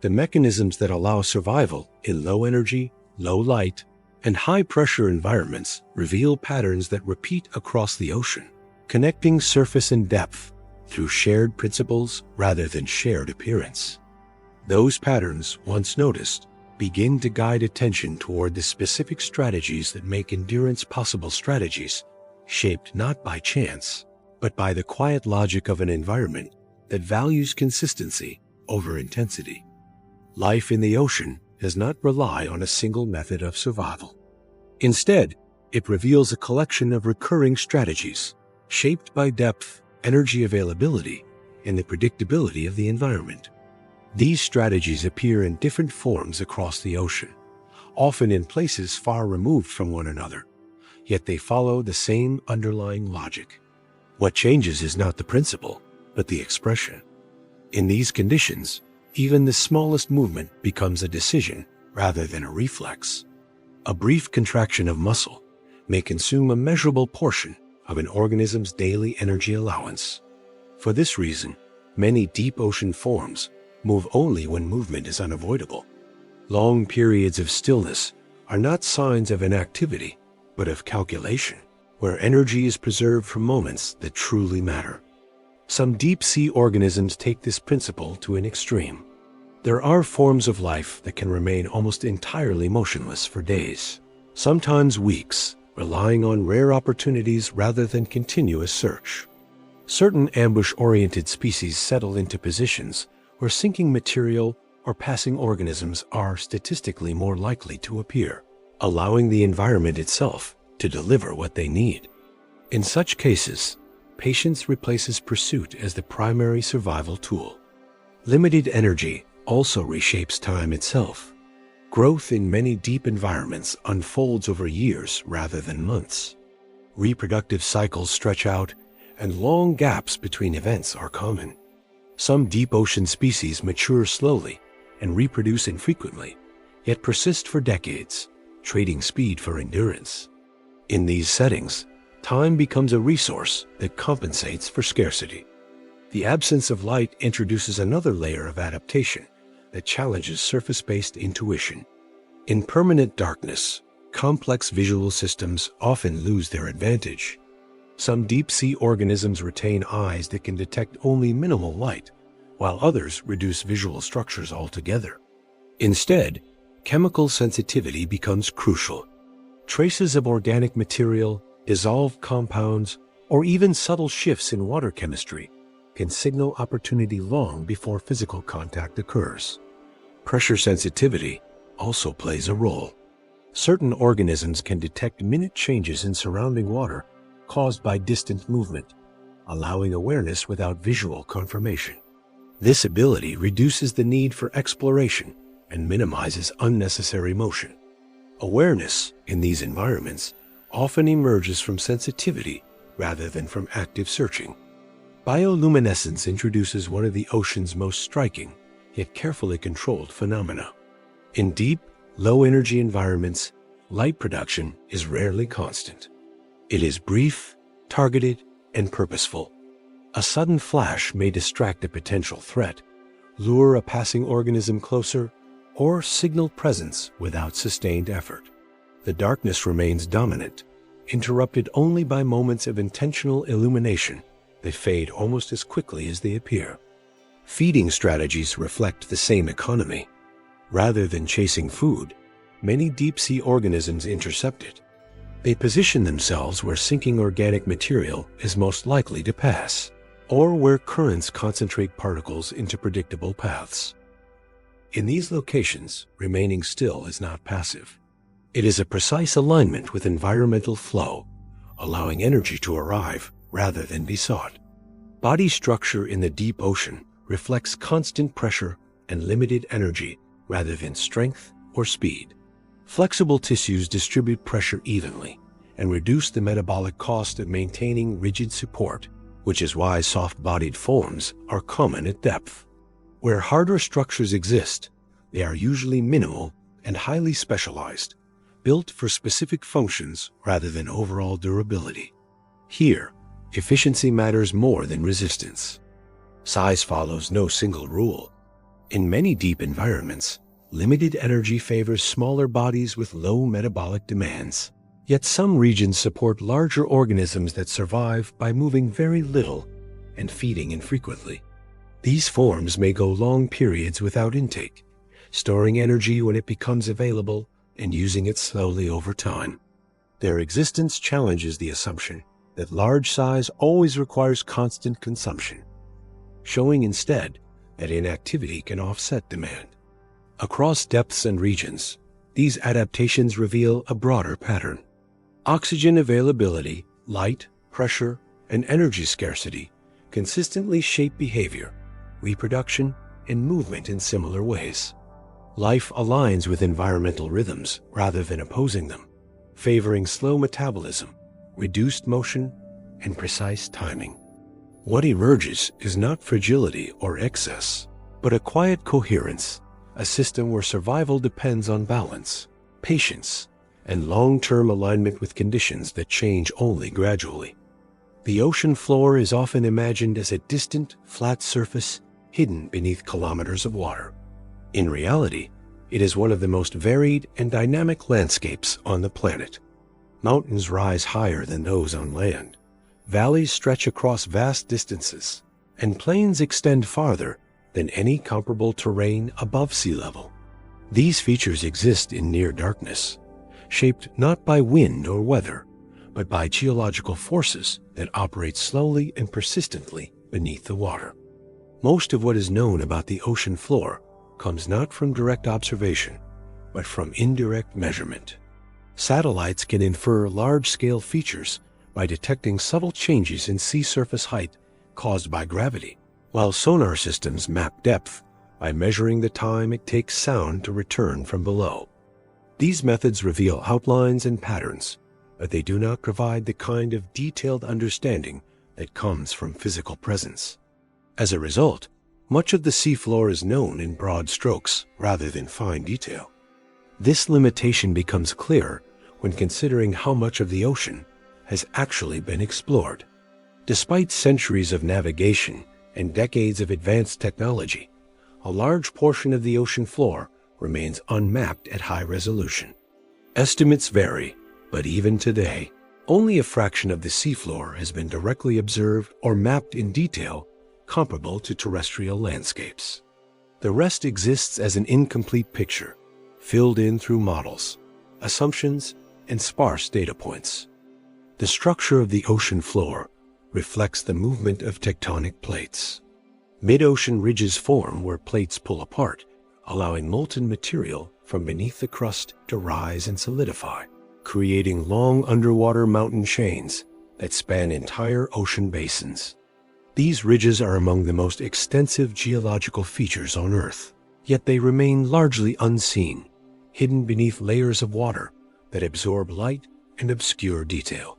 The mechanisms that allow survival in low energy, low light, and high-pressure environments reveal patterns that repeat across the ocean, connecting surface and depth through shared principles rather than shared appearance. Those patterns, once noticed, begin to guide attention toward the specific strategies that make endurance possible, strategies shaped not by chance, but by the quiet logic of an environment that values consistency over intensity. Life in the ocean does not rely on a single method of survival. Instead, it reveals a collection of recurring strategies shaped by depth, energy availability, and the predictability of the environment. These strategies appear in different forms across the ocean, often in places far removed from one another, yet they follow the same underlying logic. What changes is not the principle, but the expression. In these conditions, even the smallest movement becomes a decision rather than a reflex. A brief contraction of muscle may consume a measurable portion of an organism's daily energy allowance. For this reason, many deep ocean forms move only when movement is unavoidable. Long periods of stillness are not signs of inactivity, but of calculation, where energy is preserved for moments that truly matter. Some deep-sea organisms take this principle to an extreme. There are forms of life that can remain almost entirely motionless for days, sometimes weeks, relying on rare opportunities rather than continuous search. Certain ambush-oriented species settle into positions where sinking material or passing organisms are statistically more likely to appear, allowing the environment itself to deliver what they need. In such cases, patience replaces pursuit as the primary survival tool. Limited energy also reshapes time itself. Growth in many deep environments unfolds over years rather than months. Reproductive cycles stretch out, and long gaps between events are common. Some deep ocean species mature slowly and reproduce infrequently, yet persist for decades, trading speed for endurance. In these settings, time becomes a resource that compensates for scarcity. The absence of light introduces another layer of adaptation that challenges surface-based intuition. In permanent darkness, complex visual systems often lose their advantage. Some deep-sea organisms retain eyes that can detect only minimal light, while others reduce visual structures altogether. Instead, chemical sensitivity becomes crucial. Traces of organic material, dissolved compounds, or even subtle shifts in water chemistry can signal opportunity long before physical contact occurs. Pressure sensitivity also plays a role. Certain organisms can detect minute changes in surrounding water caused by distant movement, allowing awareness without visual confirmation. This ability reduces the need for exploration and minimizes unnecessary motion. Awareness in these environments often emerges from sensitivity rather than from active searching. Bioluminescence introduces one of the ocean's most striking, yet carefully controlled phenomena. In deep, low-energy environments, light production is rarely constant. It is brief, targeted, and purposeful. A sudden flash may distract a potential threat, lure a passing organism closer, or signal presence without sustained effort. The darkness remains dominant, interrupted only by moments of intentional illumination that fade almost as quickly as they appear. Feeding strategies reflect the same economy. Rather than chasing food, many deep-sea organisms intercept it. They position themselves where sinking organic material is most likely to pass, or where currents concentrate particles into predictable paths. In these locations, remaining still is not passive. It is a precise alignment with environmental flow, allowing energy to arrive rather than be sought. Body structure in the deep ocean reflects constant pressure and limited energy rather than strength or speed. Flexible tissues distribute pressure evenly and reduce the metabolic cost of maintaining rigid support, which is why soft-bodied forms are common at depth. Where harder structures exist, they are usually minimal and highly specialized, built for specific functions rather than overall durability. Here, efficiency matters more than resistance. Size follows no single rule. In many deep environments, limited energy favors smaller bodies with low metabolic demands. Yet some regions support larger organisms that survive by moving very little and feeding infrequently. These forms may go long periods without intake, storing energy when it becomes available and using it slowly over time. Their existence challenges the assumption that large size always requires constant consumption, showing instead that inactivity can offset demand. Across depths and regions, these adaptations reveal a broader pattern. Oxygen availability, light, pressure, and energy scarcity consistently shape behavior, reproduction, and movement in similar ways. Life aligns with environmental rhythms rather than opposing them, favoring slow metabolism, reduced motion, and precise timing. What emerges is not fragility or excess, but a quiet coherence, a system where survival depends on balance, patience, and long-term alignment with conditions that change only gradually. The ocean floor is often imagined as a distant, flat surface hidden beneath kilometers of water. In reality, it is one of the most varied and dynamic landscapes on the planet. Mountains rise higher than those on land. Valleys stretch across vast distances, and plains extend farther than any comparable terrain above sea level. These features exist in near darkness, shaped not by wind or weather, but by geological forces that operate slowly and persistently beneath the water. Most of what is known about the ocean floor comes not from direct observation, but from indirect measurement. Satellites can infer large-scale features by detecting subtle changes in sea surface height caused by gravity, while sonar systems map depth by measuring the time it takes sound to return from below. These methods reveal outlines and patterns, but they do not provide the kind of detailed understanding that comes from physical presence. As a result, much of the seafloor is known in broad strokes rather than fine detail. This limitation becomes clear when considering how much of the ocean has actually been explored. Despite centuries of navigation and decades of advanced technology, a large portion of the ocean floor remains unmapped at high resolution. Estimates vary, but even today, only a fraction of the seafloor has been directly observed or mapped in detail comparable to terrestrial landscapes. The rest exists as an incomplete picture, filled in through models, assumptions, and sparse data points. The structure of the ocean floor reflects the movement of tectonic plates. Mid-ocean ridges form where plates pull apart, allowing molten material from beneath the crust to rise and solidify, creating long underwater mountain chains that span entire ocean basins. These ridges are among the most extensive geological features on Earth, yet they remain largely unseen, hidden beneath layers of water that absorb light and obscure detail.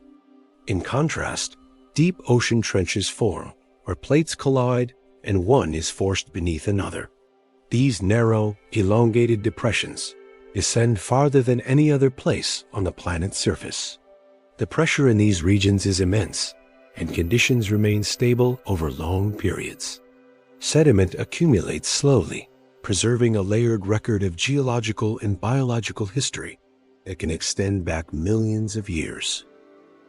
In contrast, deep ocean trenches form where plates collide and one is forced beneath another. These narrow, elongated depressions descend farther than any other place on the planet's surface. The pressure in these regions is immense, and conditions remain stable over long periods. Sediment accumulates slowly, preserving a layered record of geological and biological history that can extend back millions of years.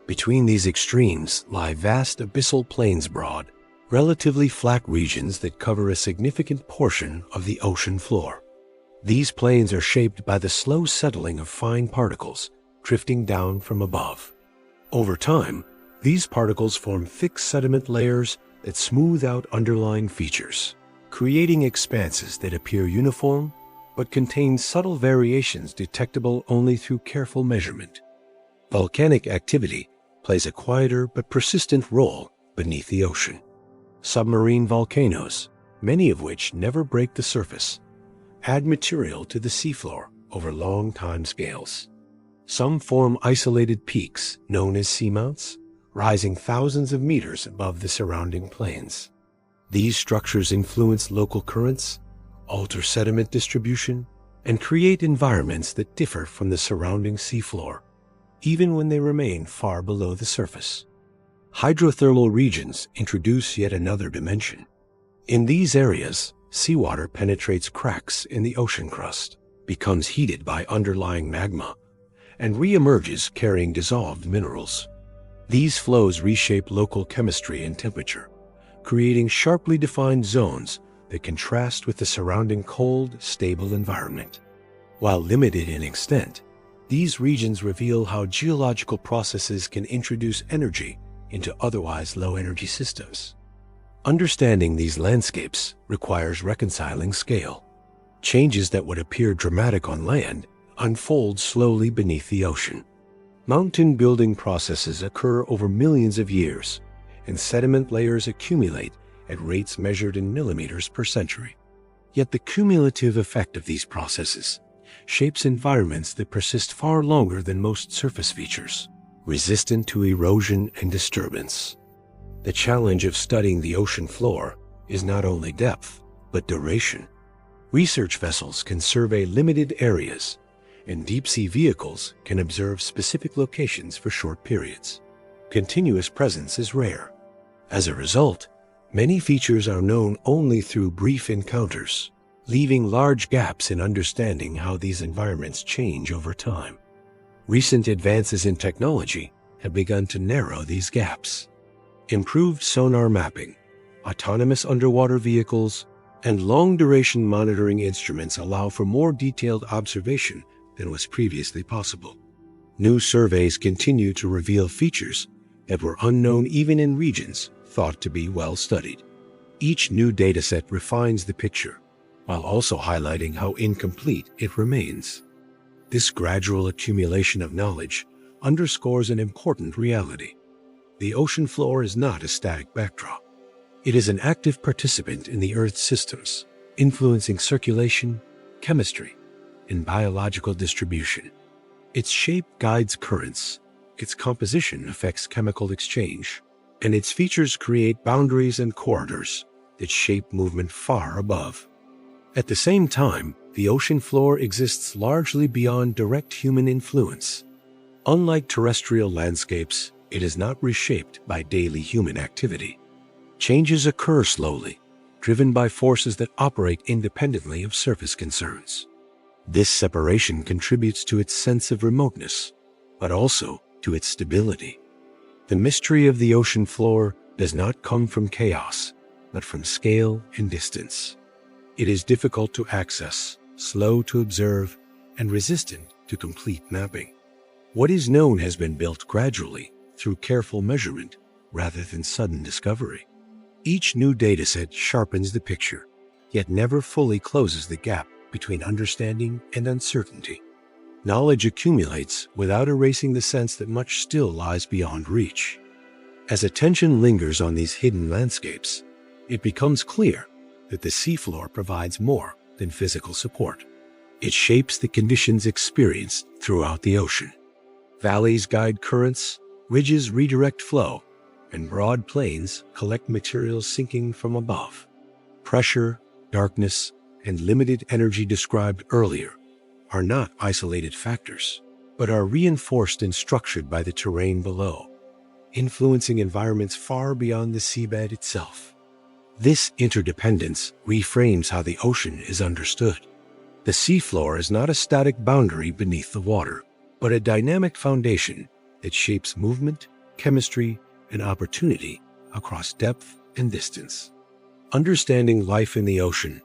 Between these extremes lie vast abyssal plains broad, relatively flat regions that cover a significant portion of the ocean floor. These plains are shaped by the slow settling of fine particles drifting down from above. Over time, these particles form thick sediment layers that smooth out underlying features, creating expanses that appear uniform but contain subtle variations detectable only through careful measurement. Volcanic activity plays a quieter but persistent role beneath the ocean. Submarine volcanoes, many of which never break the surface, add material to the seafloor over long time scales. Some form isolated peaks known as seamounts, rising thousands of meters above the surrounding plains. These structures influence local currents, alter sediment distribution, and create environments that differ from the surrounding seafloor, even when they remain far below the surface. Hydrothermal regions introduce yet another dimension. In these areas, seawater penetrates cracks in the ocean crust, becomes heated by underlying magma, and re-emerges carrying dissolved minerals. These flows reshape local chemistry and temperature, creating sharply defined zones that contrast with the surrounding cold, stable environment. While limited in extent, these regions reveal how geological processes can introduce energy into otherwise low-energy systems. Understanding these landscapes requires reconciling scale. Changes that would appear dramatic on land unfold slowly beneath the ocean. Mountain-building processes occur over millions of years, and sediment layers accumulate at rates measured in millimeters per century. Yet the cumulative effect of these processes shapes environments that persist far longer than most surface features, resistant to erosion and disturbance. The challenge of studying the ocean floor is not only depth, but duration. Research vessels can survey limited areas, and deep-sea vehicles can observe specific locations for short periods. Continuous presence is rare. As a result, many features are known only through brief encounters, leaving large gaps in understanding how these environments change over time. Recent advances in technology have begun to narrow these gaps. Improved sonar mapping, autonomous underwater vehicles, and long-duration monitoring instruments allow for more detailed observation than was previously possible. New surveys continue to reveal features that were unknown even in regions thought to be well studied. Each new dataset refines the picture, while also highlighting how incomplete it remains. This gradual accumulation of knowledge underscores an important reality. The ocean floor is not a static backdrop. It is an active participant in the Earth's systems, influencing circulation, chemistry, and biological distribution. Its shape guides currents, its composition affects chemical exchange, and its features create boundaries and corridors that shape movement far above. At the same time, the ocean floor exists largely beyond direct human influence. Unlike terrestrial landscapes, it is not reshaped by daily human activity. Changes occur slowly, driven by forces that operate independently of surface concerns. This separation contributes to its sense of remoteness, but also to its stability. The mystery of the ocean floor does not come from chaos, but from scale and distance. It is difficult to access, slow to observe, and resistant to complete mapping. What is known has been built gradually through careful measurement rather than sudden discovery. Each new dataset sharpens the picture, yet never fully closes the gap between understanding and uncertainty. Knowledge accumulates without erasing the sense that much still lies beyond reach. As attention lingers on these hidden landscapes, it becomes clear that the seafloor provides more than physical support. It shapes the conditions experienced throughout the ocean. Valleys guide currents, ridges redirect flow, and broad plains collect materials sinking from above. Pressure, darkness, and limited energy described earlier are not isolated factors, but are reinforced and structured by the terrain below, influencing environments far beyond the seabed itself. This interdependence reframes how the ocean is understood. The seafloor is not a static boundary beneath the water, but a dynamic foundation that shapes movement, chemistry, and opportunity across depth and distance. Understanding life in the ocean,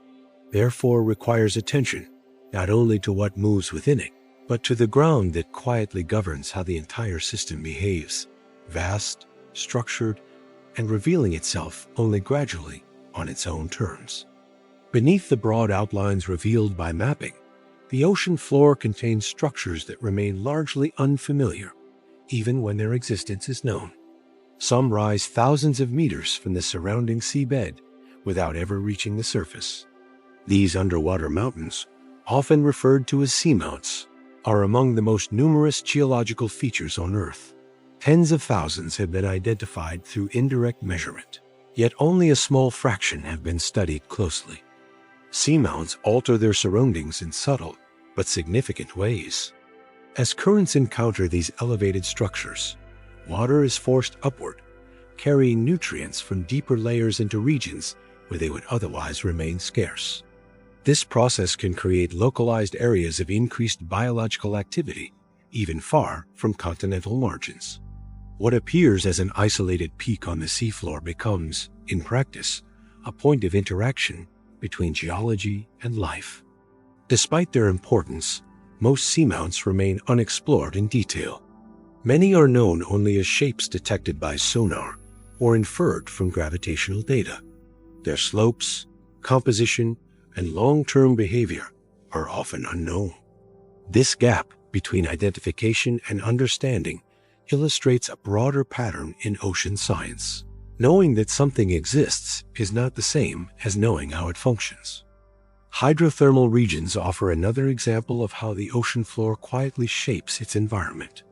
therefore, requires attention not only to what moves within it, but to the ground that quietly governs how the entire system behaves, vast, structured, and revealing itself only gradually on its own terms. Beneath the broad outlines revealed by mapping, the ocean floor contains structures that remain largely unfamiliar, even when their existence is known. Some rise thousands of meters from the surrounding seabed without ever reaching the surface. These underwater mountains, often referred to as seamounts, are among the most numerous geological features on Earth. Tens of thousands have been identified through indirect measurement, yet only a small fraction have been studied closely. Seamounts alter their surroundings in subtle but significant ways. As currents encounter these elevated structures, water is forced upward, carrying nutrients from deeper layers into regions where they would otherwise remain scarce. This process can create localized areas of increased biological activity, even far from continental margins. What appears as an isolated peak on the seafloor becomes, in practice, a point of interaction between geology and life. Despite their importance, most seamounts remain unexplored in detail. Many are known only as shapes detected by sonar or inferred from gravitational data. Their slopes, composition, and long-term behavior are often unknown. This gap between identification and understanding illustrates a broader pattern in ocean science. Knowing that something exists is not the same as knowing how it functions. Hydrothermal regions offer another example of how the ocean floor quietly shapes its environment.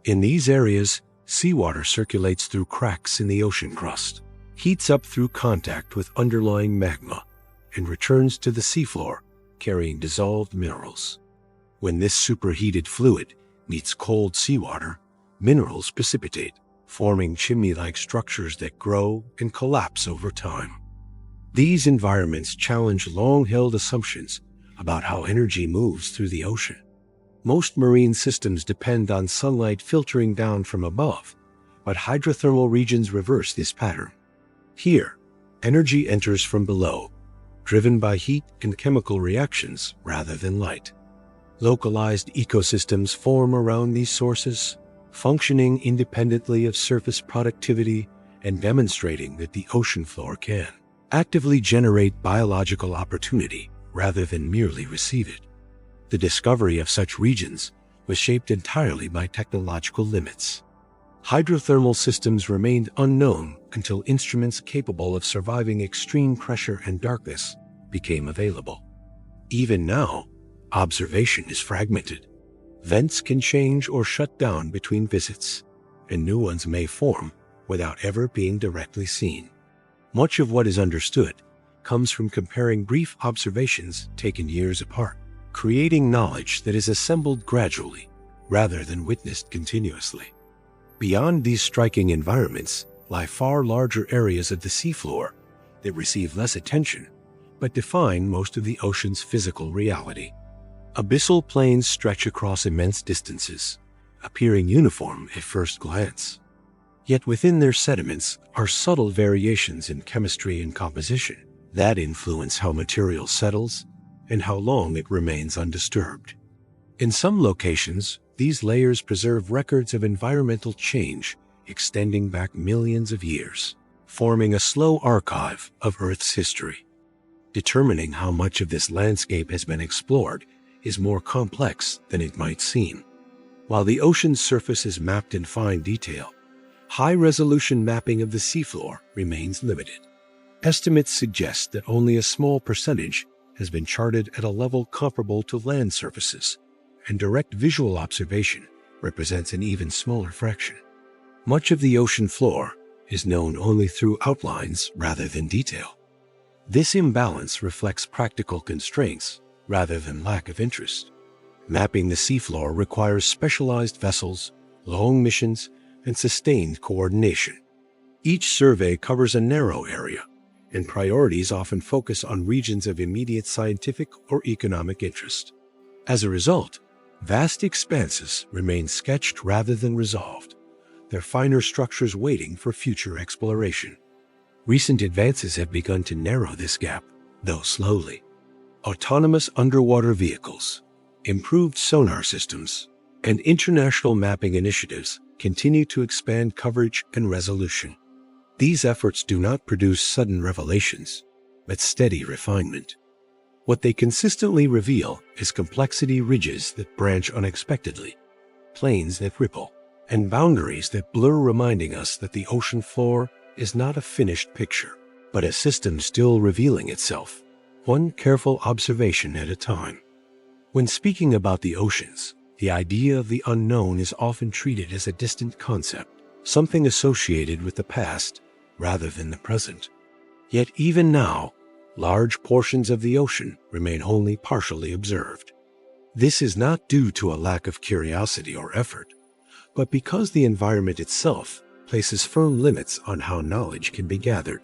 In these areas, seawater circulates through cracks in the ocean crust, heats up through contact with underlying magma, and returns to the seafloor carrying dissolved minerals. When this superheated fluid meets cold seawater, minerals precipitate, forming chimney-like structures that grow and collapse over time. These environments challenge long-held assumptions about how energy moves through the ocean. Most marine systems depend on sunlight filtering down from above, but hydrothermal regions reverse this pattern. Here, energy enters from below, driven by heat and chemical reactions rather than light. Localized ecosystems form around these sources, functioning independently of surface productivity and demonstrating that the ocean floor can actively generate biological opportunity rather than merely receive it. The discovery of such regions was shaped entirely by technological limits. Hydrothermal systems remained unknown until instruments capable of surviving extreme pressure and darkness became available. Even now, observation is fragmented. Vents can change or shut down between visits, and new ones may form without ever being directly seen. Much of what is understood comes from comparing brief observations taken years apart, creating knowledge that is assembled gradually rather than witnessed continuously. Beyond these striking environments lie far larger areas of the seafloor that receive less attention but define most of the ocean's physical reality. Abyssal plains stretch across immense distances, appearing uniform at first glance. Yet within their sediments are subtle variations in chemistry and composition that influence how material settles and how long it remains undisturbed. In some locations, these layers preserve records of environmental change extending back millions of years, forming a slow archive of Earth's history. Determining how much of this landscape has been explored is more complex than it might seem. While the ocean's surface is mapped in fine detail, high-resolution mapping of the seafloor remains limited. Estimates suggest that only a small percentage has been charted at a level comparable to land surfaces, and direct visual observation represents an even smaller fraction. Much of the ocean floor is known only through outlines rather than detail. This imbalance reflects practical constraints rather than lack of interest. Mapping the seafloor requires specialized vessels, long missions, and sustained coordination. Each survey covers a narrow area, and priorities often focus on regions of immediate scientific or economic interest. As a result, vast expanses remain sketched rather than resolved, their finer structures waiting for future exploration. Recent advances have begun to narrow this gap, though slowly. Autonomous underwater vehicles, improved sonar systems, and international mapping initiatives continue to expand coverage and resolution. These efforts do not produce sudden revelations, but steady refinement. What they consistently reveal is complexity ridges that branch unexpectedly, plains that ripple, and boundaries that blur, reminding us that the ocean floor is not a finished picture, but a system still revealing itself, one careful observation at a time. When speaking about the oceans, the idea of the unknown is often treated as a distant concept, something associated with the past rather than the present. Yet even now, large portions of the ocean remain only partially observed. This is not due to a lack of curiosity or effort, but because the environment itself places firm limits on how knowledge can be gathered.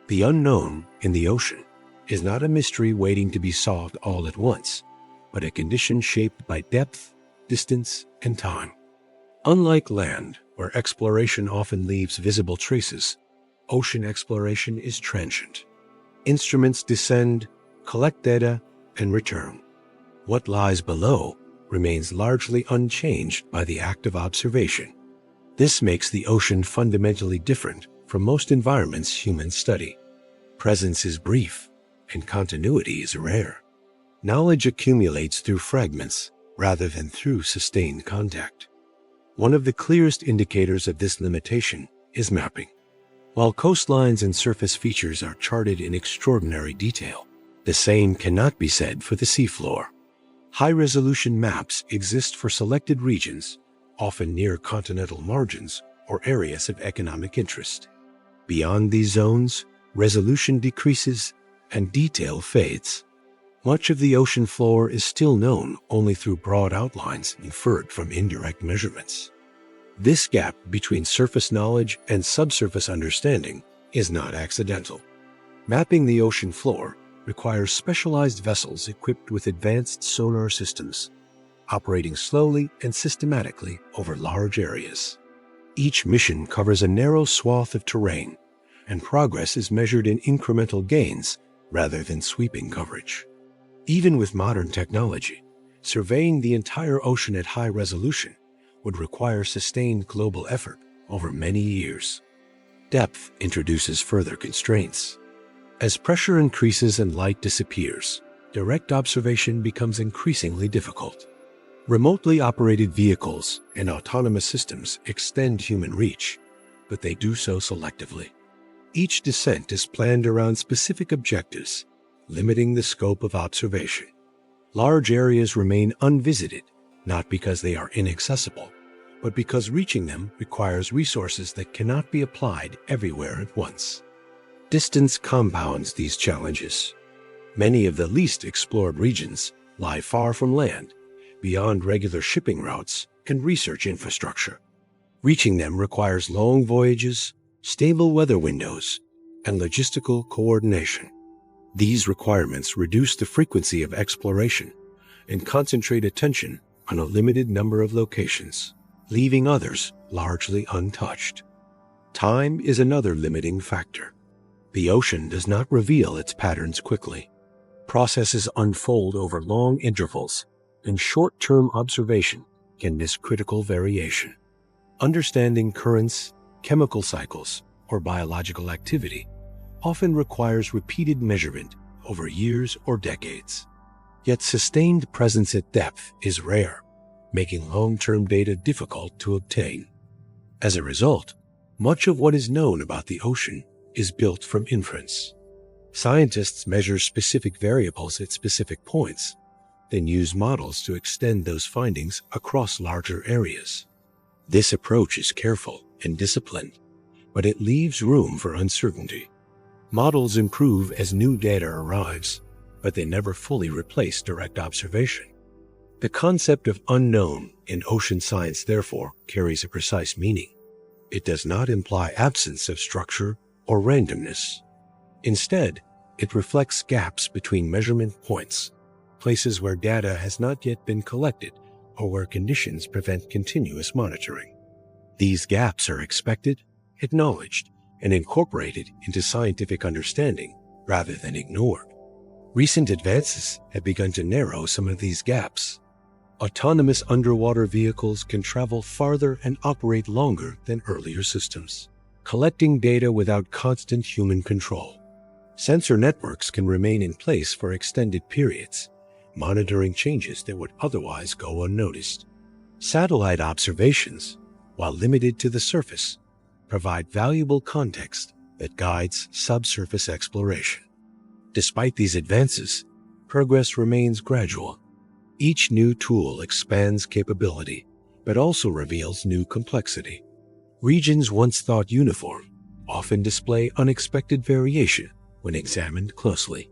The unknown in the ocean is not a mystery waiting to be solved all at once, but a condition shaped by depth, distance, and time. Unlike land, where exploration often leaves visible traces, ocean exploration is transient. Instruments descend, collect data, and return. What lies below remains largely unchanged by the act of observation. This makes the ocean fundamentally different from most environments humans study. Presence is brief, and continuity is rare. Knowledge accumulates through fragments rather than through sustained contact. One of the clearest indicators of this limitation is mapping. While coastlines and surface features are charted in extraordinary detail, the same cannot be said for the seafloor. High-resolution maps exist for selected regions, often near continental margins or areas of economic interest. Beyond these zones, resolution decreases and detail fades. Much of the ocean floor is still known only through broad outlines inferred from indirect measurements. This gap between surface knowledge and subsurface understanding is not accidental. Mapping the ocean floor requires specialized vessels equipped with advanced sonar systems, operating slowly and systematically over large areas. Each mission covers a narrow swath of terrain, and progress is measured in incremental gains rather than sweeping coverage. Even with modern technology, surveying the entire ocean at high resolution would require sustained global effort over many years. Depth introduces further constraints. As pressure increases and light disappears, direct observation becomes increasingly difficult. Remotely operated vehicles and autonomous systems extend human reach, but they do so selectively. Each descent is planned around specific objectives, limiting the scope of observation. Large areas remain unvisited, not because they are inaccessible, but because reaching them requires resources that cannot be applied everywhere at once. Distance compounds these challenges. Many of the least explored regions lie far from land, beyond regular shipping routes and research infrastructure. Reaching them requires long voyages, stable weather windows, and logistical coordination. These requirements reduce the frequency of exploration and concentrate attention on a limited number of locations, leaving others largely untouched. Time is another limiting factor. The ocean does not reveal its patterns quickly. Processes unfold over long intervals, and short-term observation can miss critical variation. Understanding currents, chemical cycles, or biological activity, often requires repeated measurement over years or decades. Yet sustained presence at depth is rare, making long-term data difficult to obtain. As a result, much of what is known about the ocean is built from inference. Scientists measure specific variables at specific points, then use models to extend those findings across larger areas. This approach is careful and disciplined, but it leaves room for uncertainty. Models improve as new data arrives, but they never fully replace direct observation. The concept of unknown in ocean science, therefore, carries a precise meaning. It does not imply absence of structure or randomness. Instead, it reflects gaps between measurement points, places where data has not yet been collected or where conditions prevent continuous monitoring. These gaps are expected, acknowledged, and incorporated into scientific understanding rather than ignored. Recent advances have begun to narrow some of these gaps. Autonomous underwater vehicles can travel farther and operate longer than earlier systems, collecting data without constant human control. Sensor networks can remain in place for extended periods, monitoring changes that would otherwise go unnoticed. Satellite observations, while limited to the surface, provide valuable context that guides subsurface exploration. Despite these advances, progress remains gradual. Each new tool expands capability, but also reveals new complexity. Regions once thought uniform often display unexpected variation when examined closely.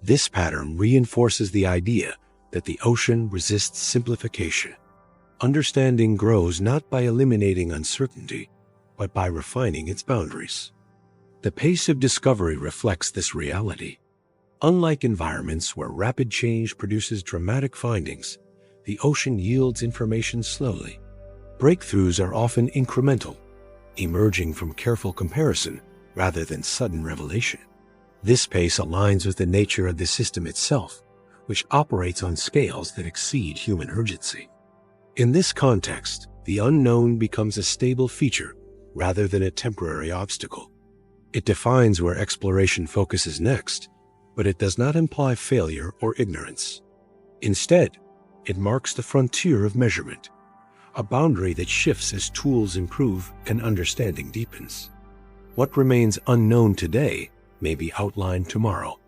This pattern reinforces the idea that the ocean resists simplification. Understanding grows not by eliminating uncertainty, but by refining its boundaries. The pace of discovery reflects this reality. Unlike environments where rapid change produces dramatic findings, the ocean yields information slowly. Breakthroughs are often incremental, emerging from careful comparison rather than sudden revelation. This pace aligns with the nature of the system itself, which operates on scales that exceed human urgency. In this context, the unknown becomes a stable feature rather than a temporary obstacle. It defines where exploration focuses next, but it does not imply failure or ignorance. Instead, it marks the frontier of measurement, a boundary that shifts as tools improve and understanding deepens. What remains unknown today may be outlined tomorrow,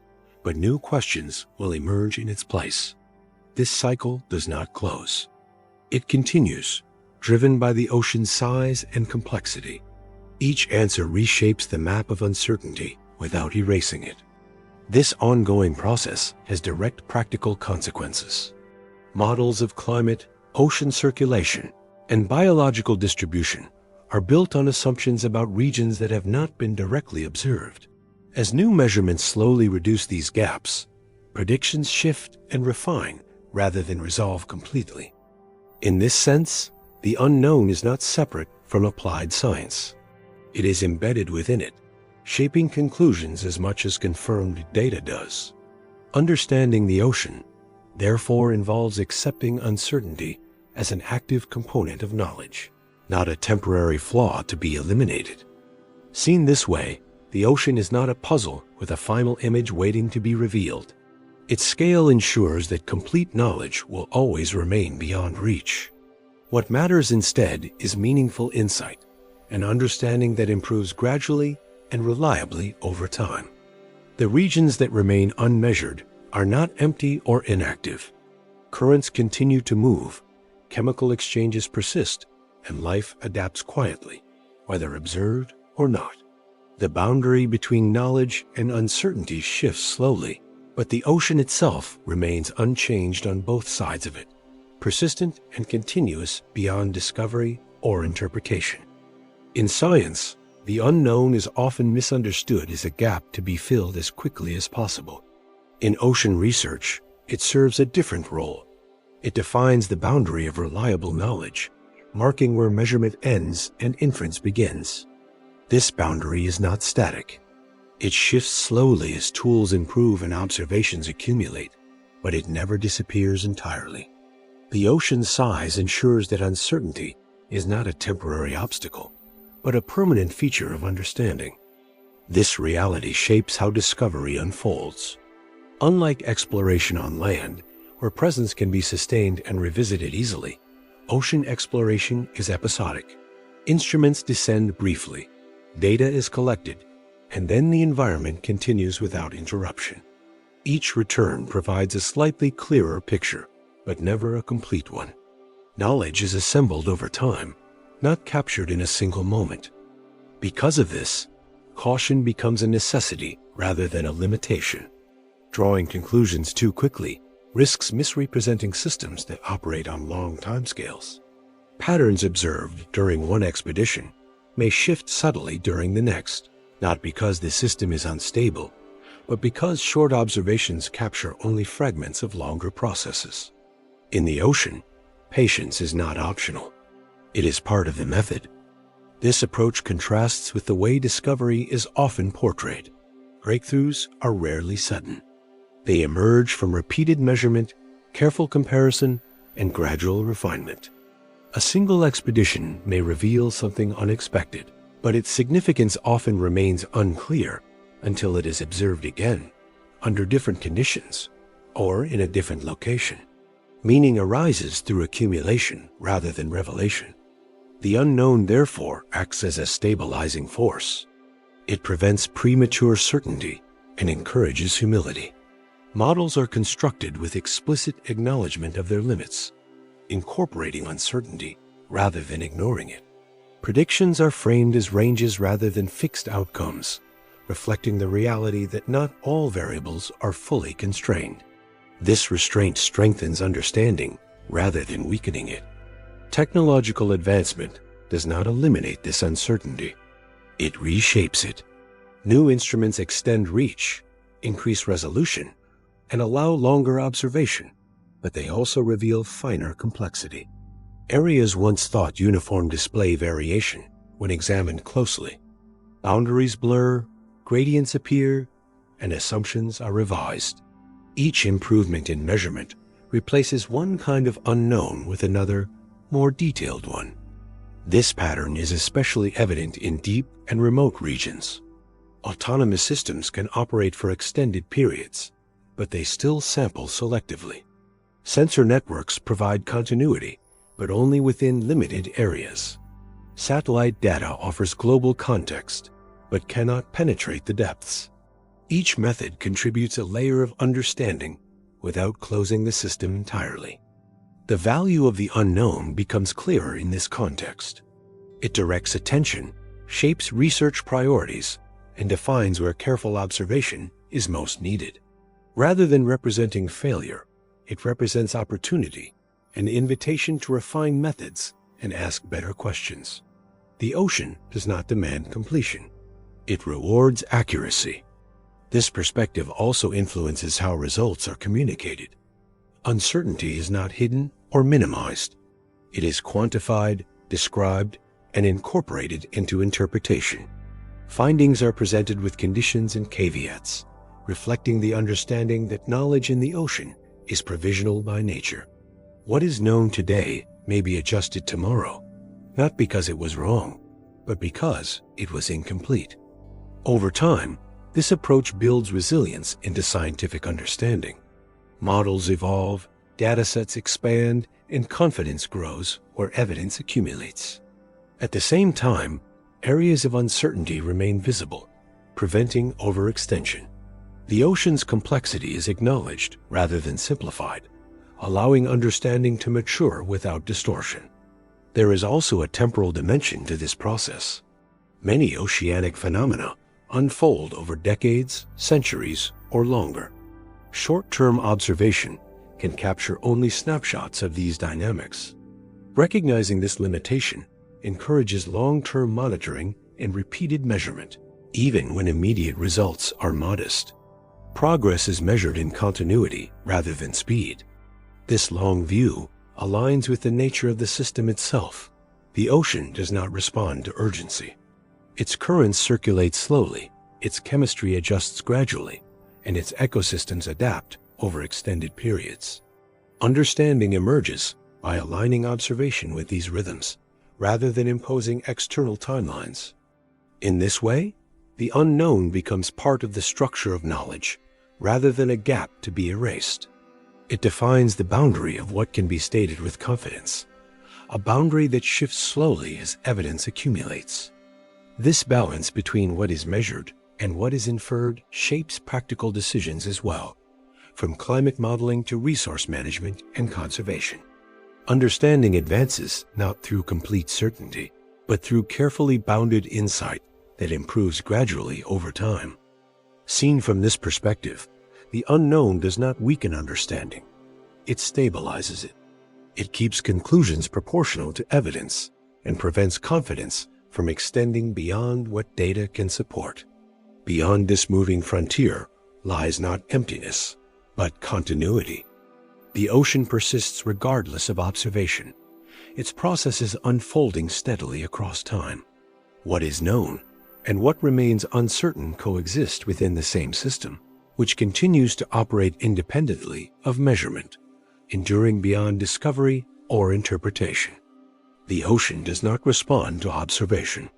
but new questions will emerge in its place. This cycle does not close. It continues, driven by the ocean's size and complexity. Each answer reshapes the map of uncertainty without erasing it. This ongoing process has direct practical consequences. Models of climate, ocean circulation, and biological distribution are built on assumptions about regions that have not been directly observed. As new measurements slowly reduce these gaps, predictions shift and refine rather than resolve completely. In this sense, the unknown is not separate from applied science. It is embedded within it, shaping conclusions as much as confirmed data does. Understanding the ocean, therefore, involves accepting uncertainty as an active component of knowledge, not a temporary flaw to be eliminated. Seen this way, the ocean is not a puzzle with a final image waiting to be revealed. Its scale ensures that complete knowledge will always remain beyond reach. What matters instead is meaningful insight, an understanding that improves gradually and reliably over time. The regions that remain unmeasured are not empty or inactive. Currents continue to move, chemical exchanges persist, and life adapts quietly, whether observed or not. The boundary between knowledge and uncertainty shifts slowly, but the ocean itself remains unchanged on both sides of it, persistent and continuous beyond discovery or interpretation. In science, the unknown is often misunderstood as a gap to be filled as quickly as possible. In ocean research, it serves a different role. It defines the boundary of reliable knowledge, marking where measurement ends and inference begins. This boundary is not static. It shifts slowly as tools improve and observations accumulate, but it never disappears entirely. The ocean's size ensures that uncertainty is not a temporary obstacle, but a permanent feature of understanding. This reality shapes how discovery unfolds. Unlike exploration on land, where presence can be sustained and revisited easily, ocean exploration is episodic. Instruments descend briefly, data is collected, and then the environment continues without interruption. Each return provides a slightly clearer picture, but never a complete one. Knowledge is assembled over time, not captured in a single moment. Because of this, caution becomes a necessity rather than a limitation. Drawing conclusions too quickly risks misrepresenting systems that operate on long timescales. Patterns observed during one expedition may shift subtly during the next, not because the system is unstable, but because short observations capture only fragments of longer processes. In the ocean, patience is not optional. It is part of the method. This approach contrasts with the way discovery is often portrayed. Breakthroughs are rarely sudden. They emerge from repeated measurement, careful comparison, and gradual refinement. A single expedition may reveal something unexpected, but its significance often remains unclear until it is observed again, under different conditions, or in a different location. Meaning arises through accumulation rather than revelation. The unknown, therefore, acts as a stabilizing force. It prevents premature certainty and encourages humility. Models are constructed with explicit acknowledgement of their limits, incorporating uncertainty rather than ignoring it. Predictions are framed as ranges rather than fixed outcomes, reflecting the reality that not all variables are fully constrained. This restraint strengthens understanding rather than weakening it. Technological advancement does not eliminate this uncertainty. It reshapes it. New instruments extend reach, increase resolution, and allow longer observation, but they also reveal finer complexity. Areas once thought uniform display variation when examined closely. Boundaries blur, gradients appear, and assumptions are revised. Each improvement in measurement replaces one kind of unknown with another, more detailed one. This pattern is especially evident in deep and remote regions. Autonomous systems can operate for extended periods, but they still sample selectively. Sensor networks provide continuity, but only within limited areas. Satellite data offers global context, but cannot penetrate the depths. Each method contributes a layer of understanding without closing the system entirely. The value of the unknown becomes clearer in this context. It directs attention, shapes research priorities, and defines where careful observation is most needed. Rather than representing failure, it represents opportunity, an invitation to refine methods and ask better questions. The ocean does not demand completion. It rewards accuracy. This perspective also influences how results are communicated. Uncertainty is not hidden or minimized. It is quantified, described, and incorporated into interpretation. Findings are presented with conditions and caveats, reflecting the understanding that knowledge in the ocean is provisional by nature. What is known today may be adjusted tomorrow, not because it was wrong, but because it was incomplete. Over time, this approach builds resilience into scientific understanding. Models evolve, datasets expand, and confidence grows where evidence accumulates. At the same time, areas of uncertainty remain visible, preventing overextension. The ocean's complexity is acknowledged rather than simplified, allowing understanding to mature without distortion. There is also a temporal dimension to this process. Many oceanic phenomena unfold over decades, centuries, or longer. Short-term observation can capture only snapshots of these dynamics. Recognizing this limitation encourages long-term monitoring and repeated measurement, even when immediate results are modest. Progress is measured in continuity rather than speed. This long view aligns with the nature of the system itself. The ocean does not respond to urgency. Its currents circulate slowly, its chemistry adjusts gradually, and its ecosystems adapt over extended periods. Understanding emerges by aligning observation with these rhythms, rather than imposing external timelines. In this way, the unknown becomes part of the structure of knowledge, rather than a gap to be erased. It defines the boundary of what can be stated with confidence, a boundary that shifts slowly as evidence accumulates. This balance between what is measured and what is inferred shapes practical decisions as well, from climate modeling to resource management and conservation. Understanding advances not through complete certainty, but through carefully bounded insight that improves gradually over time. Seen from this perspective, the unknown does not weaken understanding. It stabilizes it. It keeps conclusions proportional to evidence and prevents confidence from extending beyond what data can support. Beyond this moving frontier lies not emptiness, but continuity. The ocean persists regardless of observation, its processes unfolding steadily across time. What is known and what remains uncertain coexist within the same system, which continues to operate independently of measurement, enduring beyond discovery or interpretation. The ocean does not respond to observation.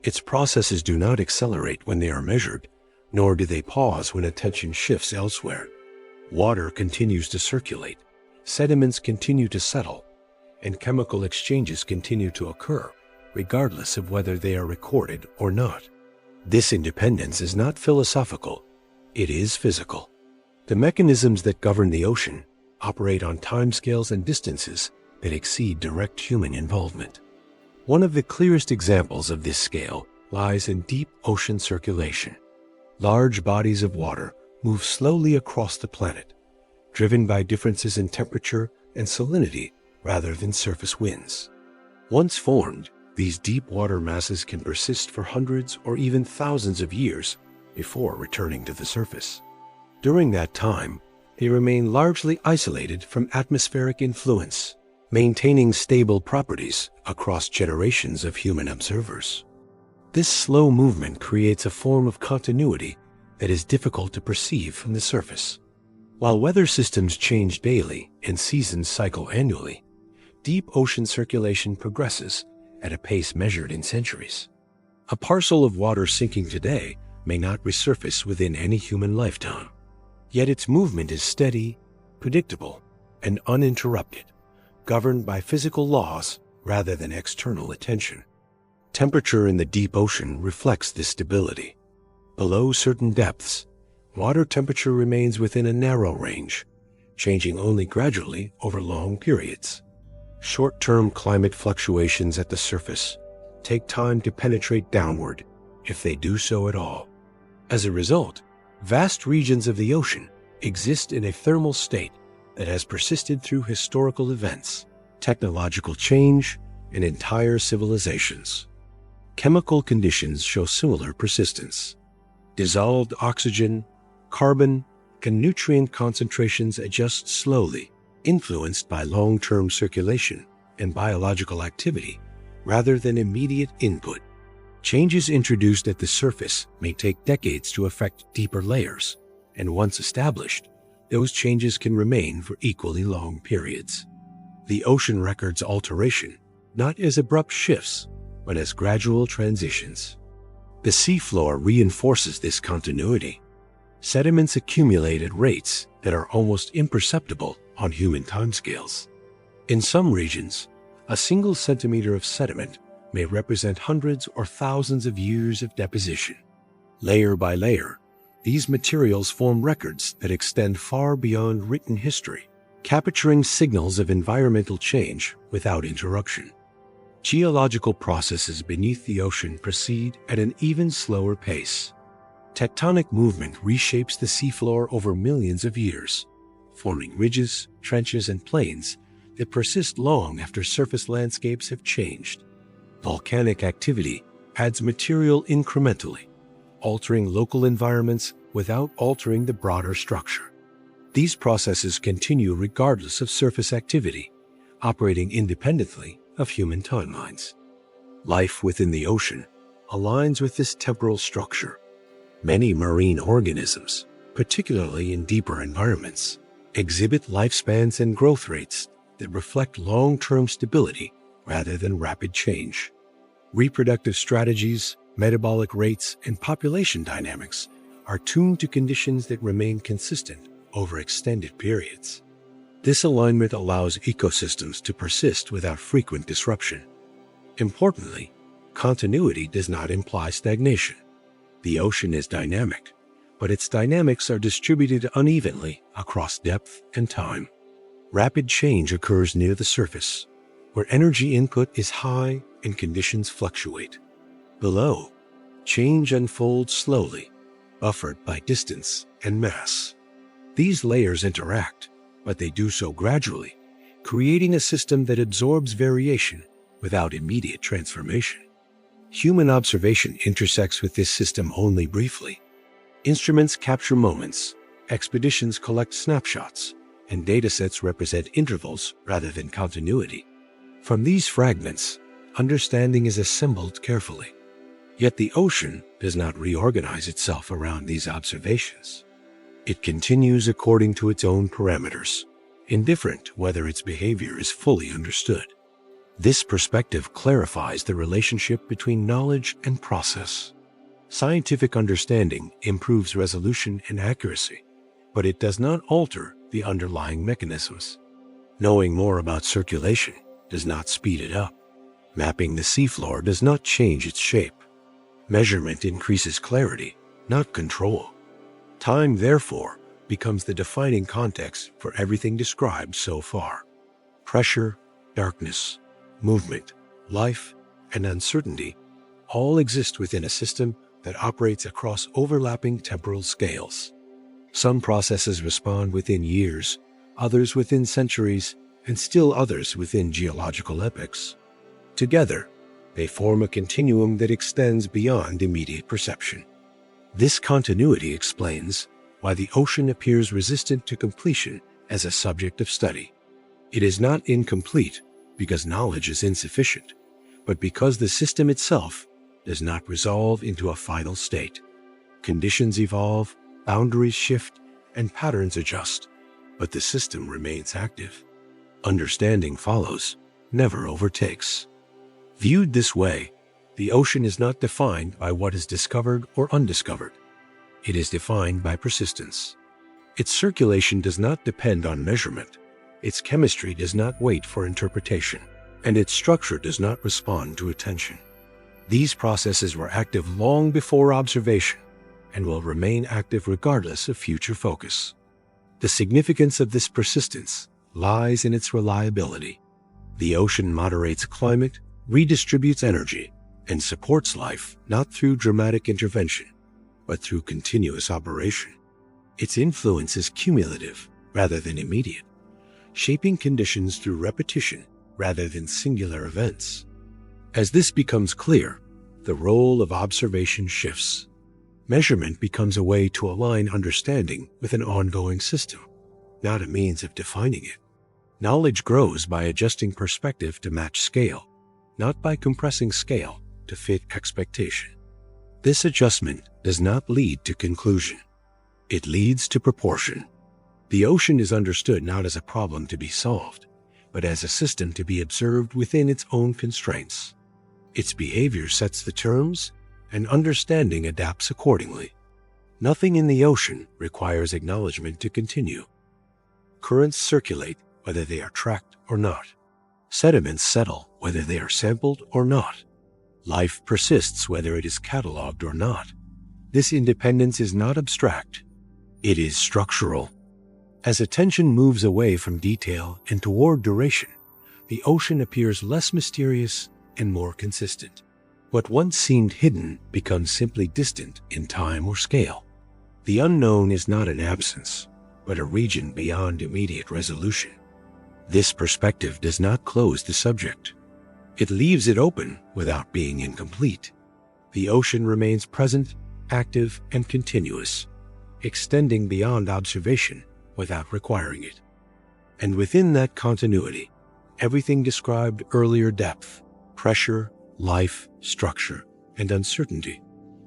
Its processes do not accelerate when they are measured, nor do they pause when attention shifts elsewhere. Water continues to circulate, sediments continue to settle, and chemical exchanges continue to occur, regardless of whether they are recorded or not. This independence is not philosophical, it is physical. The mechanisms that govern the ocean operate on timescales and distances that exceed direct human involvement. One of the clearest examples of this scale lies in deep ocean circulation. Large bodies of water move slowly across the planet, driven by differences in temperature and salinity rather than surface winds. Once formed, these deep water masses can persist for hundreds or even thousands of years before returning to the surface. During that time, they remain largely isolated from atmospheric influence, maintaining stable properties across generations of human observers. This slow movement creates a form of continuity that is difficult to perceive from the surface. While weather systems change daily and seasons cycle annually, deep ocean circulation progresses at a pace measured in centuries. A parcel of water sinking today may not resurface within any human lifetime, yet its movement is steady, predictable, and uninterrupted, governed by physical laws rather than external attention. Temperature in the deep ocean reflects this stability. Below certain depths, water temperature remains within a narrow range, changing only gradually over long periods. Short-term climate fluctuations at the surface take time to penetrate downward, if they do so at all. As a result, vast regions of the ocean exist in a thermal state that has persisted through historical events, technological change, and entire civilizations. Chemical conditions show similar persistence. Dissolved oxygen, carbon, and nutrient concentrations adjust slowly, influenced by long-term circulation and biological activity rather than immediate input. Changes introduced at the surface may take decades to affect deeper layers, and once established, those changes can remain for equally long periods. The ocean records alteration, not as abrupt shifts, but as gradual transitions. The seafloor reinforces this continuity. Sediments accumulate at rates that are almost imperceptible on human timescales. In some regions, a single centimeter of sediment may represent hundreds or thousands of years of deposition. Layer by layer, these materials form records that extend far beyond written history, capturing signals of environmental change without interruption. Geological processes beneath the ocean proceed at an even slower pace. Tectonic movement reshapes the seafloor over millions of years, forming ridges, trenches, and plains that persist long after surface landscapes have changed. Volcanic activity adds material incrementally, altering local environments without altering the broader structure. These processes continue regardless of surface activity, operating independently of human timelines. Life within the ocean aligns with this temporal structure. Many marine organisms, particularly in deeper environments, exhibit lifespans and growth rates that reflect long-term stability rather than rapid change. Reproductive strategies, metabolic rates, and population dynamics are tuned to conditions that remain consistent over extended periods. This alignment allows ecosystems to persist without frequent disruption. Importantly, continuity does not imply stagnation. The ocean is dynamic, but its dynamics are distributed unevenly across depth and time. Rapid change occurs near the surface, where energy input is high and conditions fluctuate. Below, change unfolds slowly, buffered by distance and mass. These layers interact, but they do so gradually, creating a system that absorbs variation without immediate transformation. Human observation intersects with this system only briefly. Instruments capture moments, expeditions collect snapshots, and datasets represent intervals rather than continuity. From these fragments, understanding is assembled carefully. Yet the ocean does not reorganize itself around these observations. It continues according to its own parameters, indifferent whether its behavior is fully understood. This perspective clarifies the relationship between knowledge and process. Scientific understanding improves resolution and accuracy, but it does not alter the underlying mechanisms. Knowing more about circulation does not speed it up. Mapping the seafloor does not change its shape. Measurement increases clarity, not control. Time, therefore, becomes the defining context for everything described so far. Pressure, darkness, movement, life, and uncertainty all exist within a system that operates across overlapping temporal scales. Some processes respond within years, others within centuries, and still others within geological epochs. Together, they form a continuum that extends beyond immediate perception. This continuity explains why the ocean appears resistant to completion as a subject of study. It is not incomplete because knowledge is insufficient, but because the system itself does not resolve into a final state. Conditions evolve, boundaries shift, and patterns adjust, but the system remains active. Understanding follows, never overtakes. Viewed this way, the ocean is not defined by what is discovered or undiscovered. It is defined by persistence. Its circulation does not depend on measurement. Its chemistry does not wait for interpretation, and its structure does not respond to attention. These processes were active long before observation and will remain active regardless of future focus. The significance of this persistence lies in its reliability. The ocean moderates climate, redistributes energy, and supports life not through dramatic intervention, but through continuous operation. Its influence is cumulative rather than immediate, shaping conditions through repetition rather than singular events. As this becomes clear, the role of observation shifts. Measurement becomes a way to align understanding with an ongoing system, not a means of defining it. Knowledge grows by adjusting perspective to match scale, not by compressing scale to fit expectation. This adjustment does not lead to conclusion. It leads to proportion. The ocean is understood not as a problem to be solved, but as a system to be observed within its own constraints. Its behavior sets the terms, and understanding adapts accordingly. Nothing in the ocean requires acknowledgement to continue. Currents circulate whether they are tracked or not. Sediments settle whether they are sampled or not. Life persists whether it is cataloged or not. This independence is not abstract. It is structural. As attention moves away from detail and toward duration, the ocean appears less mysterious and more consistent. What once seemed hidden becomes simply distant in time or scale. The unknown is not an absence, but a region beyond immediate resolution. This perspective does not close the subject. It leaves it open without being incomplete. The ocean remains present, active, and continuous, extending beyond observation without requiring it. And within that continuity, everything described earlier: depth, pressure, life, structure, and uncertainty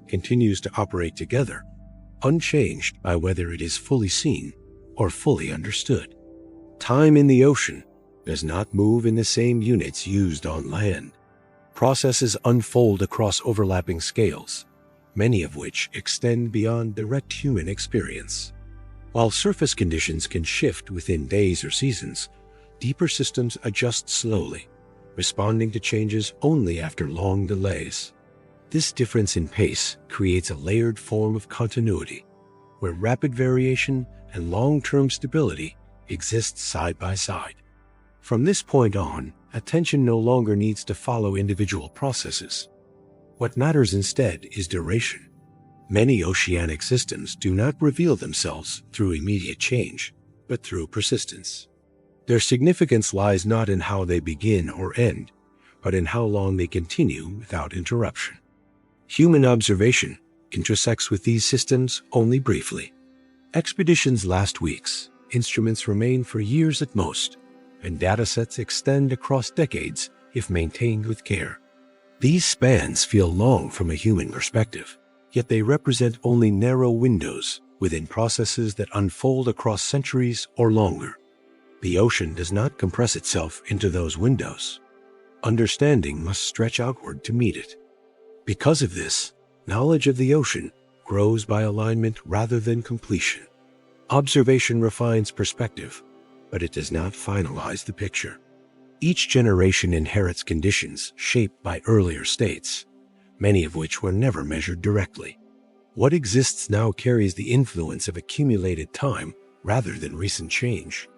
continues to operate together, unchanged by whether it is fully seen or fully understood. Time in the ocean does not move in the same units used on land. Processes unfold across overlapping scales, many of which extend beyond direct human experience. While surface conditions can shift within days or seasons, deeper systems adjust slowly, responding to changes only after long delays. This difference in pace creates a layered form of continuity, where rapid variation and long-term stability exist side by side. From this point on, attention no longer needs to follow individual processes. What matters instead is duration. Many oceanic systems do not reveal themselves through immediate change, but through persistence. Their significance lies not in how they begin or end, but in how long they continue without interruption. Human observation intersects with these systems only briefly. Expeditions last weeks, instruments remain for years at most, and datasets extend across decades if maintained with care. These spans feel long from a human perspective, yet they represent only narrow windows within processes that unfold across centuries or longer. The ocean does not compress itself into those windows. Understanding must stretch outward to meet it. Because of this, knowledge of the ocean grows by alignment rather than completion. Observation refines perspective, but it does not finalize the picture. Each generation inherits conditions shaped by earlier states, many of which were never measured directly. What exists now carries the influence of accumulated time rather than recent change.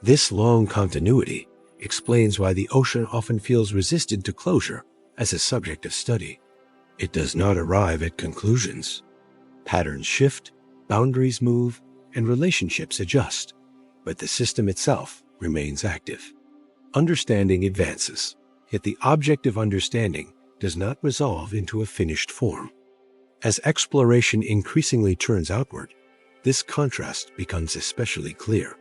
This long continuity explains why the ocean often feels resistant to closure as a subject of study. It does not arrive at conclusions. Patterns shift, boundaries move, and relationships adjust, but the system itself remains active. Understanding advances, yet the object of understanding does not resolve into a finished form. As exploration increasingly turns outward, this contrast becomes especially clear.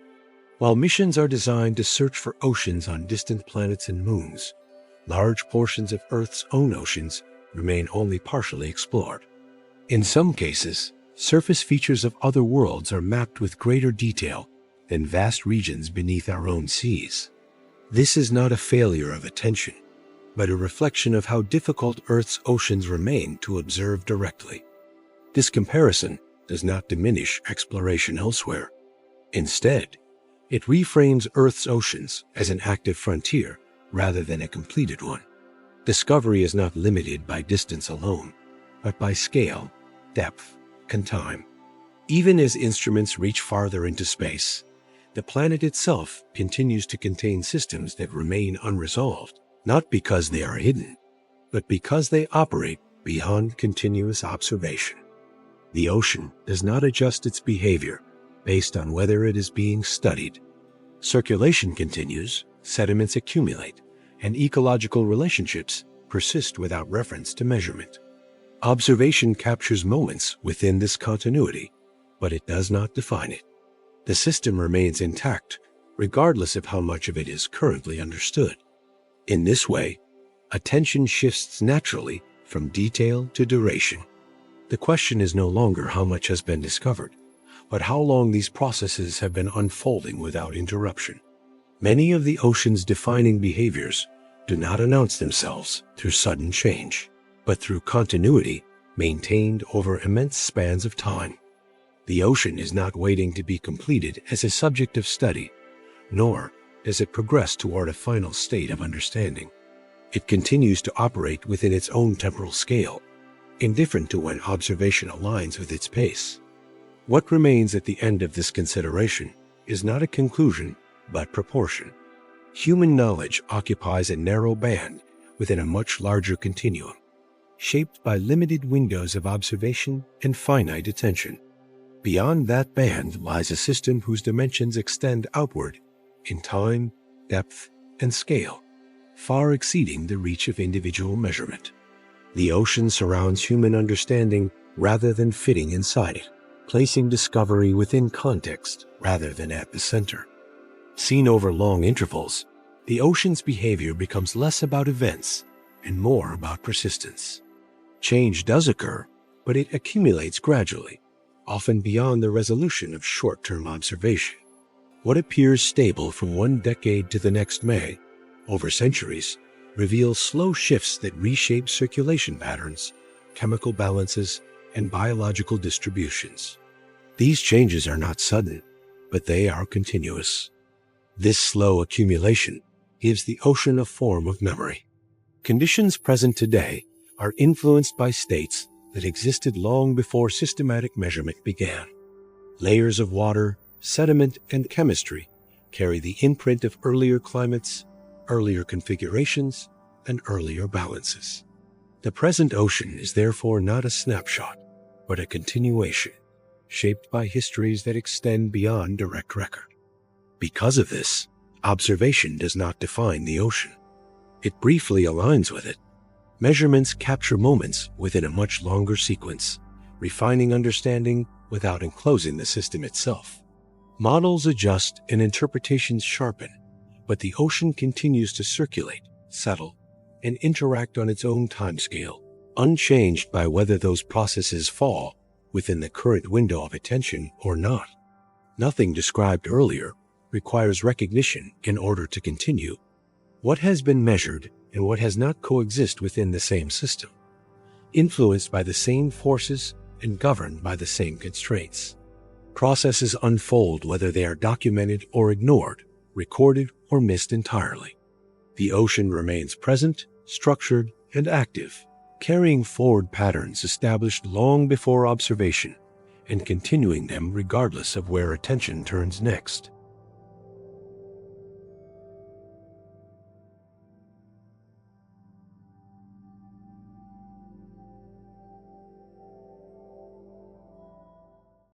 While missions are designed to search for oceans on distant planets and moons, large portions of Earth's own oceans remain only partially explored. In some cases, surface features of other worlds are mapped with greater detail than vast regions beneath our own seas. This is not a failure of attention, but a reflection of how difficult Earth's oceans remain to observe directly. This comparison does not diminish exploration elsewhere. Instead, it reframes Earth's oceans as an active frontier rather than a completed one. Discovery is not limited by distance alone, but by scale, depth, and time. Even as instruments reach farther into space, the planet itself continues to contain systems that remain unresolved, not because they are hidden, but because they operate beyond continuous observation. The ocean does not adjust its behavior based on whether it is being studied. Circulation continues, sediments accumulate, and ecological relationships persist without reference to measurement. Observation captures moments within this continuity, but it does not define it. The system remains intact, regardless of how much of it is currently understood. In this way, attention shifts naturally from detail to duration. The question is no longer how much has been discovered, but how long these processes have been unfolding without interruption. Many of the ocean's defining behaviors do not announce themselves through sudden change, but through continuity maintained over immense spans of time. The ocean is not waiting to be completed as a subject of study, nor does it progress toward a final state of understanding. It continues to operate within its own temporal scale, indifferent to when observation aligns with its pace. What remains at the end of this consideration is not a conclusion, but proportion. Human knowledge occupies a narrow band within a much larger continuum, shaped by limited windows of observation and finite attention. Beyond that band lies a system whose dimensions extend outward in time, depth, and scale, far exceeding the reach of individual measurement. The ocean surrounds human understanding rather than fitting inside it, placing discovery within context rather than at the center. Seen over long intervals, the ocean's behavior becomes less about events and more about persistence. Change does occur, but it accumulates gradually, often beyond the resolution of short-term observation. What appears stable from one decade to the next may, over centuries, reveal slow shifts that reshape circulation patterns, chemical balances, and biological distributions. These changes are not sudden, but they are continuous. This slow accumulation gives the ocean a form of memory. Conditions present today are influenced by states that existed long before systematic measurement began. Layers of water, sediment, and chemistry carry the imprint of earlier climates, earlier configurations, and earlier balances. The present ocean is therefore not a snapshot, but a continuation, shaped by histories that extend beyond direct record. Because of this, observation does not define the ocean. It briefly aligns with it. Measurements capture moments within a much longer sequence, refining understanding without enclosing the system itself. Models adjust and interpretations sharpen, but the ocean continues to circulate, settle, and interact on its own timescale, unchanged by whether those processes fall within the current window of attention or not. Nothing described earlier requires recognition in order to continue. What has been measured and what has not coexist within the same system, influenced by the same forces and governed by the same constraints. Processes unfold whether they are documented or ignored, recorded or missed entirely. The ocean remains present, structured, and active, carrying forward patterns established long before observation and continuing them regardless of where attention turns next.